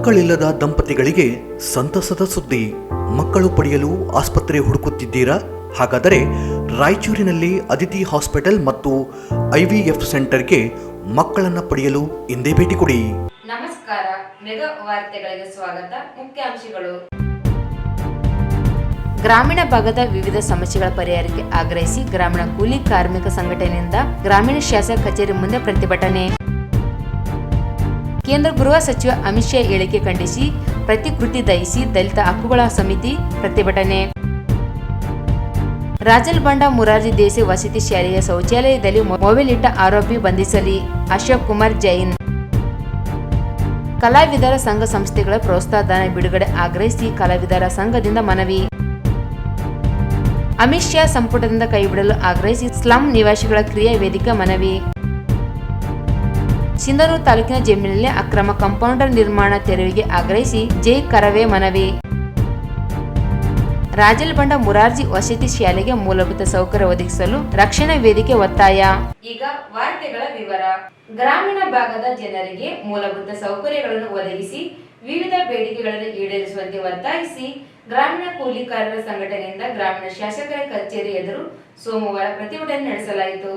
ಮಕ್ಕಳಿಲ್ಲದ ದಂಪತಿಗಳಿಗೆ ಸಂತಸದ ಸುದ್ದಿ. ಮಕ್ಕಳು ಪಡೆಯಲು ಆಸ್ಪತ್ರೆ ಹುಡುಕುತ್ತಿದ್ದೀರಾ? ಹಾಗಾದರೆ ರಾಯಚೂರಿನಲ್ಲಿ ಅದಿತಿ ಹಾಸ್ಪಿಟಲ್ ಮತ್ತು IVF ಸೆಂಟರ್ಗೆ ಮಕ್ಕಳನ್ನು ಪಡೆಯಲು ಇಂದೇ ಭೇಟಿ ಕೊಡಿ. ನಮಸ್ಕಾರ, ಮೆಗಾ ವಾರ್ತೆಗಳಿಗೆ ಸ್ವಾಗತ. ಮುಖ್ಯಾಂಶಗಳು: ಗ್ರಾಮೀಣ ಭಾಗದ ವಿವಿಧ ಸಮಸ್ಯೆಗಳ ಪರಿಹಾರಕ್ಕೆ ಆಗ್ರಹಿಸಿ ಗ್ರಾಮೀಣ ಕೂಲಿ ಕಾರ್ಮಿಕ ಸಂಘಟನೆಯಿಂದ ಗ್ರಾಮೀಣ ಶಾಸಕ ಕಚೇರಿ ಮುಂದೆ ಪ್ರತಿಭಟನೆ. ಕೇಂದ್ರ ಗೃಹ ಸಚಿವ ಅಮಿತ್ ಶಾ ಹೇಳಿಕೆ ಖಂಡಿಸಿ ಪ್ರತಿಕೃತಿ ದಹಿಸಿ ದಲಿತ ಹಕ್ಕುಗಳ ಸಮಿತಿ ಪ್ರತಿಭಟನೆ. ರಾಜಲ್ ಬಂಡ ಮುರಾರ್ಜಿ ದೇಸಾಯಿ ವಸತಿ ಶಾಲೆಯ ಶೌಚಾಲಯದಲ್ಲಿ ಮೊಬೈಲ್ ಇಟ್ಟ ಆರೋಪಿ ಬಂಧಿಸಲಿ, ಅಶೋಕ್ ಕುಮಾರ್ ಜೈನ್. ಕಲಾವಿದರ ಸಂಘ ಸಂಸ್ಥೆಗಳ ಪ್ರೋತ್ಸಾಹಧನ ಬಿಡುಗಡೆ ಆಗ್ರಹಿಸಿ ಕಲಾವಿದರ ಸಂಘದಿಂದ ಮನವಿ. ಅಮಿತ್ ಶಾ ಸಂಪುಟದಿಂದ ಕೈಬಿಡಲು ಆಗ್ರಹಿಸಿ ಸ್ಲಂ ನಿವಾಸಿಗಳ ಕ್ರಿಯಾ ವೇದಿಕೆ ಮನವಿ. ಸಿಂಧನೂರು ತಾಲೂಕಿನ ಜಮೀನಿನಲ್ಲಿ ಅಕ್ರಮ ಕಾಂಪೌಂಡರ್ ನಿರ್ಮಾಣ ತೆರವಿಗೆ ಆಗ್ರಹಿಸಿ ಜೈ ಕರವೇ ಮನವಿ. ರಾಜಲ್ ಬಂಡ ಮುರಾರ್ಜಿ ವಸತಿ ಶಾಲೆಗೆ ಮೂಲಭೂತ ಸೌಕರ್ಯ ಒದಗಿಸಲು ರಕ್ಷಣಾ ವೇದಿಕೆ ಒತ್ತಾಯ. ಈಗ ವಾರ್ತೆಗಳ ವಿವರ. ಗ್ರಾಮೀಣ ಭಾಗದ ಜನರಿಗೆ ಮೂಲಭೂತ ಸೌಕರ್ಯಗಳನ್ನು ಒದಗಿಸಿ ವಿವಿಧ ಬೇಡಿಕೆಗಳನ್ನು ಈಡೇರಿಸುವಂತೆ ಒತ್ತಾಯಿಸಿ ಗ್ರಾಮೀಣ ಕೂಲಿಕಾರರ ಸಂಘಟನೆಯಿಂದ ಗ್ರಾಮೀಣ ಶಾಸಕರ ಕಚೇರಿ ಎದುರು ಸೋಮವಾರ ಪ್ರತಿಭಟನೆ ನಡೆಸಲಾಯಿತು.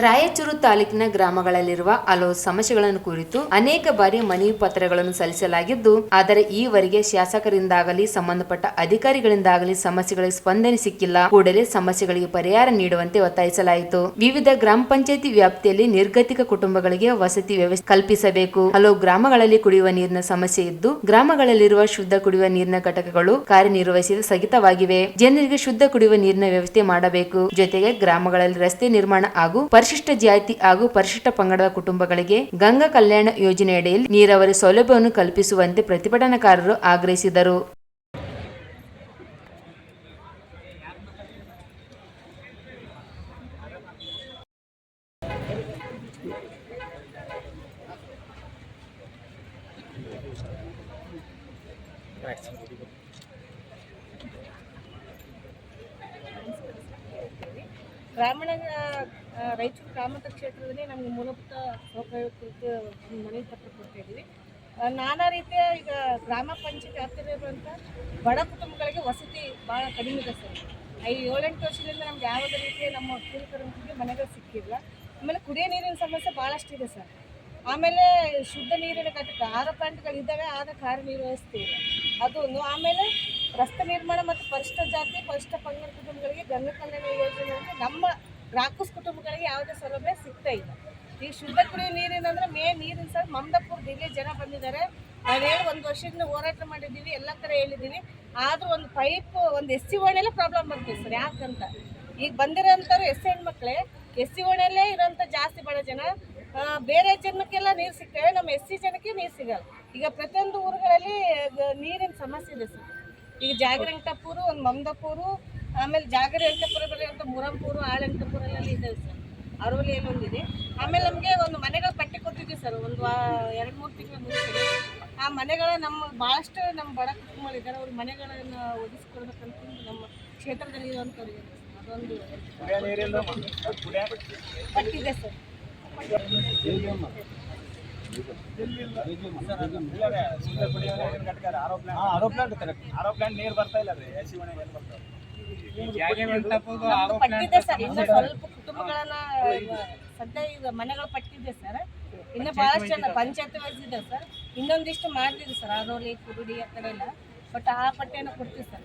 ರಾಯಚೂರು ತಾಲೂಕಿನ ಗ್ರಾಮಗಳಲ್ಲಿರುವ ಹಲವು ಸಮಸ್ಯೆಗಳನ್ನು ಕುರಿತು ಅನೇಕ ಬಾರಿ ಮನವಿ ಪತ್ರಗಳನ್ನು ಸಲ್ಲಿಸಲಾಗಿದ್ದು, ಆದರೆ ಈವರೆಗೆ ಶಾಸಕರಿಂದಾಗಲಿ ಸಂಬಂಧಪಟ್ಟ ಅಧಿಕಾರಿಗಳಿಂದಾಗಲಿ ಸಮಸ್ಯೆಗಳಿಗೆ ಸ್ಪಂದನೆ ಸಿಕ್ಕಿಲ್ಲ. ಕೂಡಲೇ ಸಮಸ್ಯೆಗಳಿಗೆ ಪರಿಹಾರ ನೀಡುವಂತೆ ಒತ್ತಾಯಿಸಲಾಯಿತು. ವಿವಿಧ ಗ್ರಾಮ ಪಂಚಾಯಿತಿ ವ್ಯಾಪ್ತಿಯಲ್ಲಿ ನಿರ್ಗತಿಕ ಕುಟುಂಬಗಳಿಗೆ ವಸತಿ ವ್ಯವಸ್ಥೆ ಕಲ್ಪಿಸಬೇಕು. ಹಲವು ಗ್ರಾಮಗಳಲ್ಲಿ ಕುಡಿಯುವ ನೀರಿನ ಸಮಸ್ಯೆ ಇದ್ದು, ಗ್ರಾಮಗಳಲ್ಲಿರುವ ಶುದ್ಧ ಕುಡಿಯುವ ನೀರಿನ ಘಟಕಗಳು ಕಾರ್ಯನಿರ್ವಹಿಸಲು ಸ್ಥಗಿತವಾಗಿವೆ. ಜನರಿಗೆ ಶುದ್ಧ ಕುಡಿಯುವ ನೀರಿನ ವ್ಯವಸ್ಥೆ ಮಾಡಬೇಕು. ಜೊತೆಗೆ ಗ್ರಾಮಗಳಲ್ಲಿ ರಸ್ತೆ ನಿರ್ಮಾಣ ಹಾಗೂ ಪರಿಶಿಷ್ಟ ಜಾತಿ ಹಾಗೂ ಪರಿಶಿಷ್ಟ ಪಂಗಡದ ಕುಟುಂಬಗಳಿಗೆ ಗಂಗಾ ಕಲ್ಯಾಣ ಯೋಜನೆಯಡಿಯಲ್ಲಿ ನೀರಾವರಿ ಸೌಲಭ್ಯವನ್ನು ಕಲ್ಪಿಸುವಂತೆ ಪ್ರತಿಭಟನಾಕಾರರು ಆಗ್ರಹಿಸಿದರು. ಗ್ರಾಮೀಣ ರಾಯಚೂರು ಗ್ರಾಮಾಂತರ ಕ್ಷೇತ್ರದಲ್ಲಿ ನಮಗೆ ಮೂಲಭೂತ ಸೌಕರ್ಯ ಕುರಿತು ಮನವಿ ಪತ್ರ ಕೊಡ್ತಾ ಇದ್ದೀವಿ. ನಾನಾ ರೀತಿಯ ಈಗ ಗ್ರಾಮ ಪಂಚಾಯತ್ ವ್ಯಾಪ್ತಿಯಲ್ಲಿರುವಂಥ ಬಡ ಕುಟುಂಬಗಳಿಗೆ ವಸತಿ ಭಾಳ ಕಡಿಮೆ ಇದೆ ಸರ್. 7-8 ವರ್ಷದಿಂದ ನಮ್ಗೆ ಯಾವುದೇ ರೀತಿಯ ನಮ್ಮ ಕೂಲಿಕರಿಗೆ ಮನೆಗಳು ಸಿಕ್ಕಿಲ್ಲ. ಆಮೇಲೆ ಕುಡಿಯೋ ನೀರಿನ ಸಮಸ್ಯೆ ಭಾಳಷ್ಟಿದೆ ಸರ್. ಆಮೇಲೆ ಶುದ್ಧ ನೀರಿನ ಘಟಕ 6 ಪ್ಲಾಂಟ್ಗಳಿದ್ದಾವೆ, ಆದ ಕಾರ್ಯನಿರ್ವಹಿಸ್ತಾ ಇಲ್ಲ ಅದೊಂದು. ಆಮೇಲೆ ರಸ್ತೆ ನಿರ್ಮಾಣ ಮತ್ತು ಪರಿಶಿಷ್ಟ ಜಾತಿ ಪರಿಶಿಷ್ಟ ಪಂಗಡ ಕುಟುಂಬಗಳಿಗೆ ಗಂಗಾ ಕಲ್ಯಾಣ ಯೋಜನೆಯಲ್ಲಿ ನಮ್ಮ ಗ್ರಾಹಕಸ್ ಕುಟುಂಬಗಳಿಗೆ ಯಾವುದೇ ಸೌಲಭ್ಯ ಸಿಗ್ತಾ ಇಲ್ಲ. ಈ ಶುದ್ಧ ಕುಡಿಯುವ ನೀರಿನಂದ್ರೆ ಮೇನ್ ನೀರಿನ ಸರ್ ಮಮದಾಪುರ ದಿಲ್ಲಿ ಜನ ಬಂದಿದ್ದಾರೆ. ನಾವೇನು 1 ವರ್ಷದಿಂದ ಹೋರಾಟ ಮಾಡಿದ್ದೀವಿ, ಎಲ್ಲ ಕಡೆ ಹೇಳಿದ್ದೀವಿ. ಆದರೂ ಒಂದು ಪೈಪ್ ಒಂದು SC ಓಣೆಲ್ಲೇ ಪ್ರಾಬ್ಲಮ್ ಬರ್ತೀವಿ ಸರ್. ಯಾಕಂತ ಈಗ ಬಂದಿರೋಂಥವ್ರು ಹೆಣ್ಮಕ್ಳೇ SC ಓಣೆಯಲ್ಲೇ ಇರೋಂಥ ಜಾಸ್ತಿ ಬಡ ಜನ. ಬೇರೆ ಜನಕ್ಕೆಲ್ಲ ನೀರು ಸಿಗ್ತವೆ, ನಮ್ಮ SC ಜನಕ್ಕೆ ನೀರು ಸಿಗಲ್ಲ. ಈಗ ಪ್ರತಿಯೊಂದು ಊರುಗಳಲ್ಲಿ ನೀರಿನ ಸಮಸ್ಯೆ ಇದೆ ಸರ್. ಈಗ ಜಾಗರಂಗಟಪುರ, ಒಂದು ಮಮದಾಪುರ, ಆಮೇಲೆ ಜಾಗರಂಗಟಪುರ ಬರೆಯುವಂಥ ಮುರಂಪುರ, ಆಳಂಗಟಪುರಲ್ಲೆಲ್ಲ ಇದ್ದಾವೆ ಸರ್. ಅರವಲಿಯಲ್ಲಿ ಒಂದಿದೆ. ಆಮೇಲೆ ನಮಗೆ ಒಂದು ಮನೆಗಳು ಪಟ್ಟಿ ಕೊಟ್ಟಿದ್ದೀವಿ ಸರ್, ಒಂದು 2-3 ತಿಂಗಳ ಮುಂಚೆ. ಆ ಮನೆಗಳ ನಮ್ಮ ಭಾಳಷ್ಟು ನಮ್ಮ ಬಡ ಕುಟುಂಬಗಳಿದ್ದಾರೆ, ಅವ್ರ ಮನೆಗಳನ್ನು ಒದಗಿಸ್ಕೊಡ್ಬೇಕಂತ ನಮ್ಮ ಕ್ಷೇತ್ರದಲ್ಲಿ ಇರುವಂಥವ್ರಿಗೆ ಅದೊಂದು ಪಟ್ಟಿದೆ ಸರ್. ನೀರು ಬರ್ತಾ ಇಲ್ಲ ರೀ, ಪಟ್ಟಿದೆ ಸರ್. ಇನ್ನು ಸ್ವಲ್ಪ ಕುಟುಂಬಗಳನ್ನ ಸದ್ಯ ಈಗ ಮನೆಗಳು ಪಟ್ಟಿದೆ ಸರ್. ಇನ್ನು ಬಹಳಷ್ಟು ಜನ ಪಂಚಾಯತ್ ವೈಸ್ ಇದೆ ಸರ್. ಇನ್ನೊಂದಿಷ್ಟು ಮಾಡ್ತಿದ್ವಿ ಸರ್, ಆರೋಲಿ ಕುರುಡಿ ಆ ಕಡೆ ಎಲ್ಲ. ಬಟ್ ಆ ಪಟ್ಟಿಯನ್ನು ಕೊಡ್ತೀವಿ ಸರ್.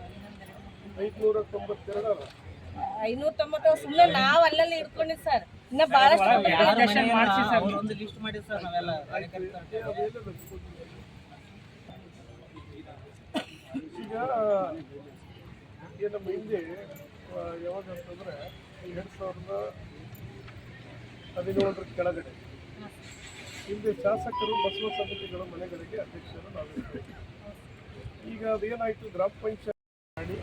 590 ಸುಮ್ಮನೆ ನಾವು ಅಲ್ಲಲ್ಲಿ ಇಟ್ಕೊಂಡಿದ್ದು ಸರ್. ಇನ್ನು ಬಹಳಷ್ಟು ಈಗ ನಮ್ಮ ಹಿಂದೆ ಯಾವಾಗ ಅಂತಂದರೆ 2017 ಕೆಳಗಡೆ ಹಿಂದೆ ಶಾಸಕರು ಬಸವ ಸಮಿತಿಗಳ ಮನೆಗಳಿಗೆ ಅಧ್ಯಕ್ಷರು ನಾವಿರ್ತೇವೆ. ಈಗ ಅದೇನಾಯಿತು, ಗ್ರಾಮ ಪಂಚಾಯತ್ ಮಾಡಿ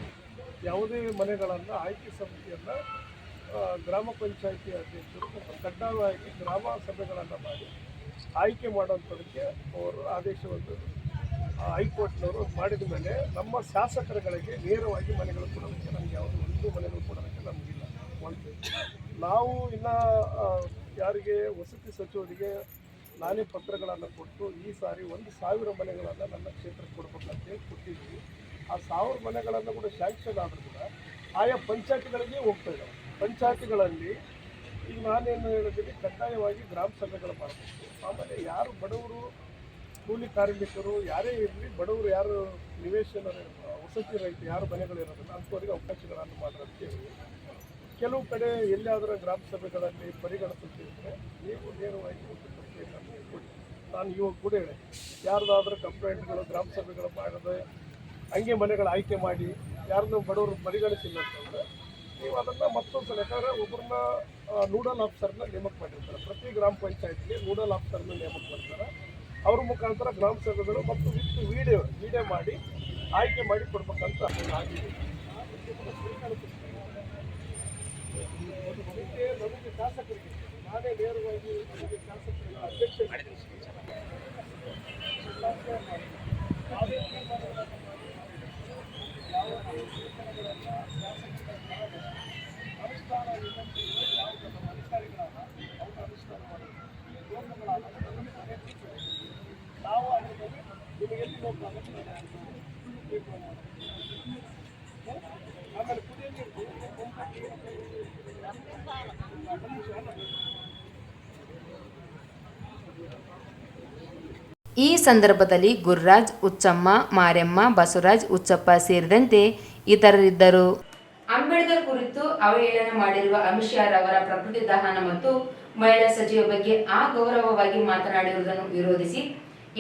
ಯಾವುದೇ ಮನೆಗಳನ್ನು ಆಯ್ಕೆ ಸಮಿತಿಯನ್ನು ಗ್ರಾಮ ಪಂಚಾಯತಿ ಅಧ್ಯಕ್ಷರು ಕಡ್ಡಾಯವಾಗಿ ಗ್ರಾಮ ಸಭೆಗಳನ್ನು ಮಾಡಿ ಆಯ್ಕೆ ಮಾಡೋಂಥದಕ್ಕೆ ಅವರು ಆದೇಶವನ್ನು ಹೈಕೋರ್ಟ್ನವರು ಮಾಡಿದ ಮೇಲೆ ನಮ್ಮ ಶಾಸಕರುಗಳಿಗೆ ನೇರವಾಗಿ ಮನೆಗಳು ಕೊಡೋದಕ್ಕೆ ನಮಗೆ ಯಾವುದು ಒಂದು ಮನೆಗಳು ಕೊಡೋದಕ್ಕೆ ನಮಗಿಲ್ಲ. ಒಂದು ನಾವು ಇನ್ನು ಯಾರಿಗೆ ವಸತಿ ಸಚಿವರಿಗೆ ನಾನೇ ಪತ್ರಗಳನ್ನು ಕೊಟ್ಟು ಈ ಸಾರಿ 1,000 ಮನೆಗಳನ್ನು ನನ್ನ ಕ್ಷೇತ್ರಕ್ಕೆ ಕೊಡ್ಬೇಕಂತೇಳಿ ಕೊಟ್ಟಿದ್ವಿ. ಆ 1000 ಮನೆಗಳನ್ನು ಕೂಡ ಶಾಂಕ್ಷನ್ ಆದರೂ ಕೂಡ ಆಯಾ ಪಂಚಾಯತ್ಗಳಿಗೆ ಹೋಗ್ತಾ ಇದ್ದಾವೆ. ಪಂಚಾಯತ್ಗಳಲ್ಲಿ ಈಗ ನಾನೇನು ಹೇಳಿದ್ದೀನಿ, ಕಡ್ಡಾಯವಾಗಿ ಗ್ರಾಮ ಸಭೆಗಳು ಮಾಡಬೇಕು. ಆಮೇಲೆ ಯಾರು ಬಡವರು, ಕೂಲಿ ಕಾರ್ಮಿಕರು ಯಾರೇ ಇರಲಿ, ಬಡವರು ಯಾರು ನಿವೇಶನ ವಸತಿ ರಹಿತ ಯಾರು ಮನೆಗಳಿರೋದಿಲ್ಲ ಅಂಥವರಿಗೆ ಅವಕಾಶಗಳನ್ನು ಮಾಡೋದು ಹೇಳಿ. ಕೆಲವು ಕಡೆ ಎಲ್ಲಿಯಾದರೂ ಗ್ರಾಮ ಸಭೆಗಳಲ್ಲಿ ಪರಿಗಣಿಸುತ್ತಿದ್ದರೆ ನೀವು ನೇರವಾಗಿ ಒಂದು ಕಂಪ್ಲೇಂಟನ್ನು ಕೊಡಿ. ನಾನು ಇವಾಗ ಕೂಡ ಹೇಳಿ, ಯಾರ್ದಾದ್ರೂ ಕಂಪ್ಲೇಂಟ್ಗಳು ಗ್ರಾಮ ಸಭೆಗಳು ಮಾಡದೆ ಹಂಗೆ ಮನೆಗಳ ಆಯ್ಕೆ ಮಾಡಿ ಯಾರನ್ನೂ ಬಡವರು ಪರಿಗಣಿಸಿಲ್ಲ ಅಂತಂದರೆ ನೀವು ಅದನ್ನು ಮತ್ತೊಂದು ಸಲ, ಯಾಕಂದರೆ ಒಬ್ಬರನ್ನ ನೂಡಲ್ ಆಫೀಸರ್ನ ನೇಮಕ ಮಾಡಿರ್ತಾರೆ. ಪ್ರತಿ ಗ್ರಾಮ ಪಂಚಾಯತ್ಗೆ ನೂಡಲ್ ಆಫೀಸರ್ನ ನೇಮಕ ಮಾಡ್ತಾರೆ. ಅವ್ರ ಮುಖಾಂತರ ಗ್ರಾಮ ಸಭೆಗಳು ಮತ್ತು ವಿತ್ ವಿಡಿಯೋ ಮಾಡಿ ಆಯ್ಕೆ ಮಾಡಿ ಕೊಡ್ಬೇಕಂತ ಆಗಿದೆ. ನಮಗೆ ಶಾಸಕರಿಗೆ ನಾನೇ ನೇರವಾಗಿ ಶಾಸಕರಿಗೆ ಅಧ್ಯಕ್ಷ ನಾವು ನಿಮಗೆ ಎಲ್ಲಿ ಹೋಗ್ಬೇಕು, ಆಮೇಲೆ ಕುಡಿಯೋ ಈ ಸಂದರ್ಭದಲ್ಲಿ ಗುರುರಾಜ್, ಉಚ್ಚಮ್ಮ, ಮಾರೆಮ್ಮ, ಬಸವರಾಜ್, ಉಚ್ಚಪ್ಪ ಸೇರಿದಂತೆ ಇತರರಿದ್ದರು. ಅಂಬೇಡ್ಕರ್ ಕುರಿತು ಅವಹೇಳನ ಮಾಡಿರುವ ಅಮಿತ್ ಶಾ ರವರ ಪ್ರಕೃತಿ ದಹನ ಮತ್ತು ಮಹಿಳಾ ಸಚಿವ ಬಗ್ಗೆ ಅಗೌರವವಾಗಿ ಮಾತನಾಡಿರುವುದನ್ನು ವಿರೋಧಿಸಿ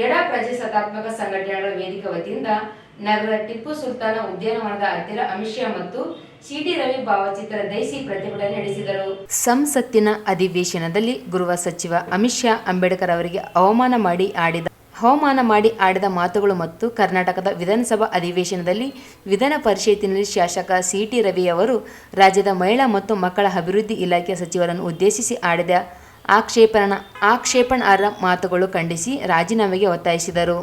ಎಡ ಪ್ರಜಾಸತ್ತಾತ್ಮಕ ಸಂಘಟನೆಗಳ ವೇದಿಕೆ ವತಿಯಿಂದ ನಗರದ ಟಿಪ್ಪು ಸುಲ್ತಾನ ಉದ್ಯಾನವನದ ಹತ್ತಿರ ಅಮಿತ್ ಶಾ ಮತ್ತು ಸಿಟಿ ರವಿ ಭಾವಚಿತ್ರ ದಹಿಸಿ ಪ್ರತಿಭಟನೆ ನಡೆಸಿದರು. ಸಂಸತ್ತಿನ ಅಧಿವೇಶನದಲ್ಲಿ ಗೃಹ ಸಚಿವ ಅಮಿತ್ ಶಾ ಅಂಬೇಡ್ಕರ್ ಅವರಿಗೆ ಅವಮಾನ ಮಾಡಿ ಆಡಿದ ಮಾತುಗಳು ಮತ್ತು ಕರ್ನಾಟಕದ ವಿಧಾನಸಭಾ ಅಧಿವೇಶನದಲ್ಲಿ ವಿಧಾನ ಪರಿಷತ್ತಿನಲ್ಲಿ ಶಾಸಕ ಸಿಟಿ ರವಿ ಅವರು ರಾಜ್ಯದ ಮಹಿಳಾ ಮತ್ತು ಮಕ್ಕಳ ಅಭಿವೃದ್ಧಿ ಇಲಾಖೆ ಸಚಿವರನ್ನು ಉದ್ದೇಶಿಸಿ ಆಡಿದ ಆಕ್ಷೇಪಣಾರ್ಹ ಮಾತುಗಳು ಖಂಡಿಸಿ ರಾಜೀನಾಮೆಗೆ ಒತ್ತಾಯಿಸಿದರು.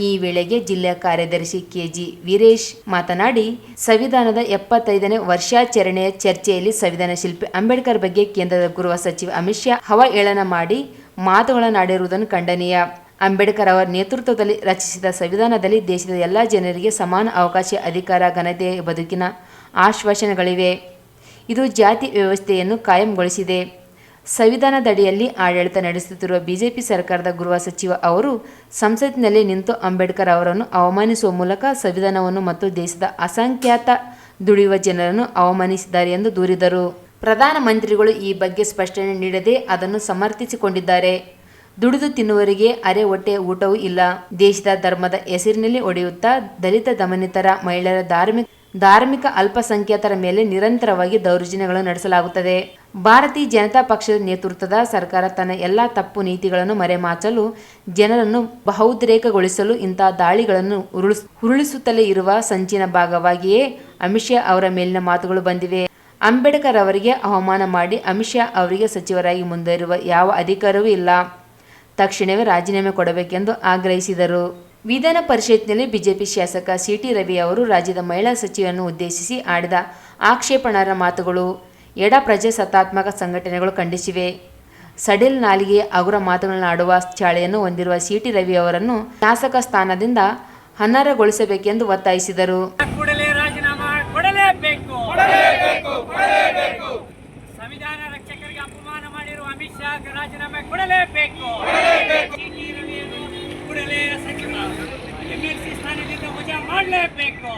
ಈ ವೇಳೆಗೆ ಜಿಲ್ಲಾ ಕಾರ್ಯದರ್ಶಿ ಕೆಜಿ ವೀರೇಶ್ ಮಾತನಾಡಿ, ಸಂವಿಧಾನದ 75ನೇ ವರ್ಷಾಚರಣೆಯ ಚರ್ಚೆಯಲ್ಲಿ ಸಂವಿಧಾನ ಶಿಲ್ಪಿ ಅಂಬೇಡ್ಕರ್ ಬಗ್ಗೆ ಕೇಂದ್ರದ ಗೃಹ ಸಚಿವ ಅಮಿತ್ ಶಾ ಅವಹೇಳನ ಮಾಡಿ ಮಾತುಗಳನ್ನಾಡಿರುವುದನ್ನು ಖಂಡನೀಯ. ಅಂಬೇಡ್ಕರ್ ಅವರ ನೇತೃತ್ವದಲ್ಲಿ ರಚಿಸಿದ ಸಂವಿಧಾನದಲ್ಲಿ ದೇಶದ ಎಲ್ಲ ಜನರಿಗೆ ಸಮಾನ ಅವಕಾಶ, ಅಧಿಕಾರ, ಘನತೆಯ ಬದುಕಿನ ಆಶ್ವಾಸನೆಗಳಿವೆ. ಇದು ಜಾತಿ ವ್ಯವಸ್ಥೆಯನ್ನು ಕಾಯಂಗೊಳಿಸಿದೆ. ಸಂವಿಧಾನದಡಿಯಲ್ಲಿ ಆಡಳಿತ ನಡೆಸುತ್ತಿರುವ ಬಿಜೆಪಿ ಸರ್ಕಾರದ ಗೃಹ ಸಚಿವ ಅವರು ಸಂಸತ್ತಿನಲ್ಲಿ ನಿಂತು ಅಂಬೇಡ್ಕರ್ ಅವರನ್ನು ಅವಮಾನಿಸುವ ಮೂಲಕ ಸಂವಿಧಾನವನ್ನು ಮತ್ತು ದೇಶದ ಅಸಂಖ್ಯಾತ ದುಡಿಯುವ ಜನರನ್ನು ಅವಮಾನಿಸಿದ್ದಾರೆ ಎಂದು ದೂರಿದರು. ಪ್ರಧಾನಮಂತ್ರಿಗಳು ಈ ಬಗ್ಗೆ ಸ್ಪಷ್ಟನೆ ನೀಡದೆ ಅದನ್ನು ಸಮರ್ಥಿಸಿಕೊಂಡಿದ್ದಾರೆ. ದುಡಿದು ತಿನ್ನುವರಿಗೆ ಅರೆ ಹೊಟ್ಟೆ ಊಟವೂ ಇಲ್ಲ. ದೇಶದ ಧರ್ಮದ ಹೆಸರಿನಲ್ಲಿ ಒಡೆಯುತ್ತಾ ದಲಿತ, ದಮನಿತರ, ಮಹಿಳೆಯರ, ಧಾರ್ಮಿಕ ಅಲ್ಪಸಂಖ್ಯಾತರ ಮೇಲೆ ನಿರಂತರವಾಗಿ ದೌರ್ಜನ್ಯಗಳನ್ನು ನಡೆಸಲಾಗುತ್ತದೆ. ಭಾರತೀಯ ಜನತಾ ಪಕ್ಷದ ನೇತೃತ್ವದ ಸರ್ಕಾರ ತನ್ನ ಎಲ್ಲ ತಪ್ಪು ನೀತಿಗಳನ್ನು ಮರೆಮಾಚಲು, ಜನರನ್ನು ಭಾವೋದ್ರೇಕಗೊಳಿಸಲು ಇಂತಹ ದಾಳಿಗಳನ್ನು ಉರುಳಿಸುತ್ತಲೇ ಇರುವ ಸಂಚಿನ ಭಾಗವಾಗಿಯೇ ಅಮಿತ್ ಶಾ ಅವರ ಮೇಲಿನ ಮಾತುಗಳು ಬಂದಿವೆ. ಅಂಬೇಡ್ಕರ್ ಅವರಿಗೆ ಅವಮಾನ ಮಾಡಿ ಅಮಿತ್ ಶಾ ಅವರಿಗೆ ಸಚಿವರಾಗಿ ಮುಂದುವರಿಯುವ ಯಾವ ಅಧಿಕಾರವೂ ಇಲ್ಲ. ತಕ್ಷಣವೇ ರಾಜೀನಾಮೆ ಕೊಡಬೇಕೆಂದು ಆಗ್ರಹಿಸಿದರು. ವಿಧಾನ ಪರಿಷತ್ನಲ್ಲಿ ಬಿಜೆಪಿ ಶಾಸಕ ಸಿಟಿ ರವಿ ಅವರು ರಾಜ್ಯದ ಮಹಿಳಾ ಸಚಿವೆಯನ್ನು ಉದ್ದೇಶಿಸಿ ಆಡಿದ ಆಕ್ಷೇಪಣಾರ್ಹ ಮಾತುಗಳು ಎಡ ಪ್ರಜಾಸತ್ತಾತ್ಮಕ ಸಂಘಟನೆಗಳು ಖಂಡಿಸಿವೆ. ಸಡಿಲ್ ನಾಲಿಗೆಯ ಹಗುರ ಮಾತುಗಳನ್ನಾಡುವ ಚಾಳಿಯನ್ನು ಹೊಂದಿರುವ ಸಿಟಿ ರವಿ ಅವರನ್ನು ಶಾಸಕ ಸ್ಥಾನದಿಂದ ಅನರ್ಹಗೊಳಿಸಬೇಕೆಂದು ಒತ್ತಾಯಿಸಿದರು. ಸಂವಿಧಾನ ರಕ್ಷಕರಿಗೆ ಅಪಮಾನ ಮಾಡಿರುವ ಅಮಿತ್ ಶಾ ರಾಜೀನಾಮೆ ಕೊಡಲೇಬೇಕು. ಕೂಡಲೇ ಸಚಿವ MLC ಸ್ಥಾನದಿಂದ ವಜಾ ಮಾಡಲೇಬೇಕು.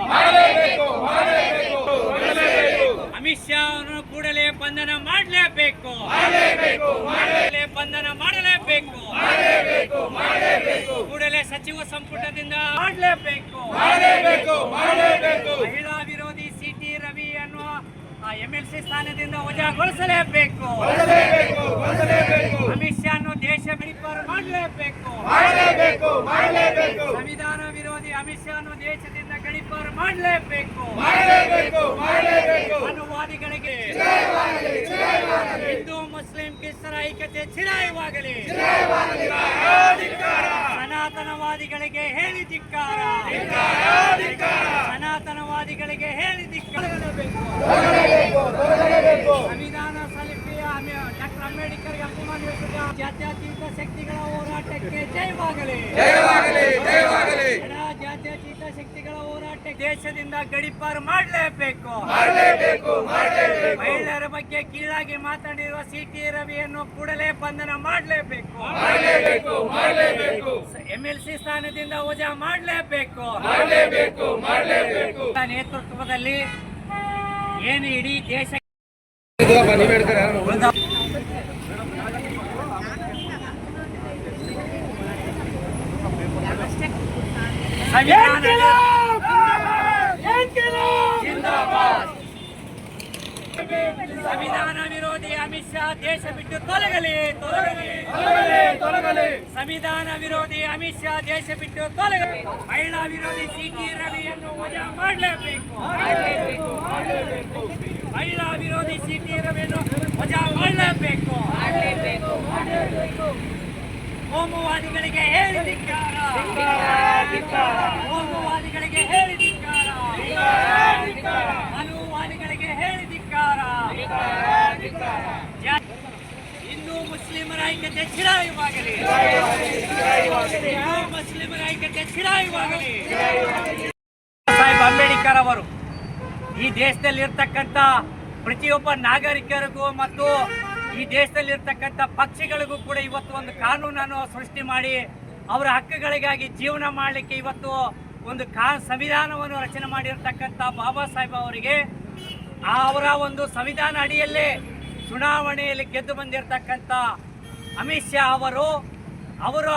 ಅಮಿತ್ ಶಾ ಅವರನ್ನು ಕೂಡಲೇ ಬಂಧನ ಮಾಡಲೇಬೇಕು. ಬಂಧನ ಮಾಡಲೇಬೇಕು. ಕೂಡಲೇ ಸಚಿವ ಸಂಪುಟದಿಂದ ಮಾಡಲೇಬೇಕು. ಮಹಿಳಾ ವಿರೋಧಿ ಸಿಟಿ ರವಿ ಅನ್ನುವ MLC ಸ್ಥಾನದಿಂದ ವಜಾಗೊಳಿಸಲೇಬೇಕು. ಅಮಿತ್ ಶಾ ಅನ್ನು ದೇಶ ಗಡಿಪಾರು ಮಾಡಲೇಬೇಕು. ಸಂವಿಧಾನ ವಿರೋಧಿ ಅಮಿತ್ ಶಾ ಅನ್ನು ದೇಶದಿಂದ ಗಡಿಪಾರು ಮಾಡಲೇಬೇಕು. ಅನುವಾದಿಗಳಿಗೆ ಹಿಂದೂ ಮುಸ್ಲಿಂ ಕ್ರಿಸ್ತರ ಐಕ್ಯತೆ ಚಿರಾಯವಾಗಲಿ. ಸನಾತನವಾದಿಗಳಿಗೆ ಹೇಳಿ ಧಿಕ್ಕಾರ. ಸನಾತನವಾದಿಗಳಿಗೆ ಹೇಳಿ ಧಿಕ್ಕಾರ. ಸಂವಿಧಾನ ಶಿಲ್ಪಿಯ ಡಾಕ್ಟರ್ ಅಂಬೇಡ್ಕರ್ಗೆ ಜಾತ್ಯತೀತ ಶಕ್ತಿಗಳ ಹೋರಾಟಕ್ಕೆ ಜಯವಾಗಲಿ. ಜಾತ್ಯತೀತ ಶಕ್ತಿಗಳ ಹೋರಾಟಕ್ಕೆ ದೇಶದಿಂದ ಗಡೀಪಾರು ಮಾಡಲೇಬೇಕು. ಮಹಿಳೆಯರ ಬಗ್ಗೆ ಕೀಳಾಗಿ ಮಾತನಾಡಿರುವ ಸಿಟಿ ರವಿಯನ್ನು ಕೂಡಲೇ ಬಂಧನ ಮಾಡಲೇಬೇಕು. MLC ಸ್ಥಾನದಿಂದ ವಜಾ ಮಾಡಲೇಬೇಕು. ನೇತೃತ್ವದಲ್ಲಿ ಏನು ಇಡೀ ದೇಶ ಸಂವಿಧಾನ ವಿರೋಧಿ ಅಮಿತ್ ಶಾ ದೇಶ ಬಿಟ್ಟು ತೊಲಗಲಿ. ಸಂವಿಧಾನ ವಿರೋಧಿ ಅಮಿತ್ ಶಾ ದೇಶ ಬಿಟ್ಟು ತೊಲಗಲಿ. ಮಹಿಳಾ ವಿರೋಧಿ ಸಿಟಿ ರವಿಯನ್ನು ವಜಾ ಮಾಡಲೇಬೇಕು. ಮಹಿಳಾ ವಿರೋಧಿ ಸಿಟಿ ರವಿಯನ್ನು ವಜಾ ಮಾಡಲೇಬೇಕು. ಕೋಮುವಾದಿಗಳಿಗೆ ಹೇಳಿ ಧಿಕ್ಕಾರ. ಕೋಮುವಾದಿಗಳಿಗೆ ಹೇಳಿ ಧಿಕ್ಕಾರ. ಮನುವಾದಿಗಳಿಗೆ ಹೇಳಿ ಧಿಕ್ಕಾರ. ಹಿಂದೂ ಮುಸ್ಲಿಮರ ಐಕ್ಯತೆ ಚಿರಾಯುವಾಗಲಿ. ಹಿಂದೂ ಮುಸ್ಲಿಮರ ಐಕ್ಯತೆ ಚಿರಾಯುವಾಗಲಿ. ಸಾಹೇಬ್ ಅಂಬೇಡ್ಕರ್ ಅವರು ಈ ದೇಶದಲ್ಲಿರ್ತಕ್ಕಂಥ ಪ್ರತಿಯೊಬ್ಬ ನಾಗರಿಕರಿಗೂ ಮತ್ತು ಈ ದೇಶದಲ್ಲಿರ್ತಕ್ಕಂಥ ಪಕ್ಷಿಗಳಿಗೂ ಕೂಡ ಇವತ್ತು ಒಂದು ಕಾನೂನನ್ನು ಸೃಷ್ಟಿ ಮಾಡಿ ಅವರ ಹಕ್ಕುಗಳಿಗಾಗಿ ಜೀವನ ಮಾಡಲಿಕ್ಕೆ ಇವತ್ತು ಒಂದು ಸಂವಿಧಾನವನ್ನು ರಚನೆ ಮಾಡಿರ್ತಕ್ಕಂಥ ಬಾಬಾ ಸಾಹೇಬ್ ಅವರಿಗೆ ಅವರ ಒಂದು ಸಂವಿಧಾನ ಅಡಿಯಲ್ಲೇ ಚುನಾವಣೆಯಲ್ಲಿ ಗೆದ್ದು ಬಂದಿರತಕ್ಕಂಥ ಅಮಿತ್ ಶಾ ಅವರ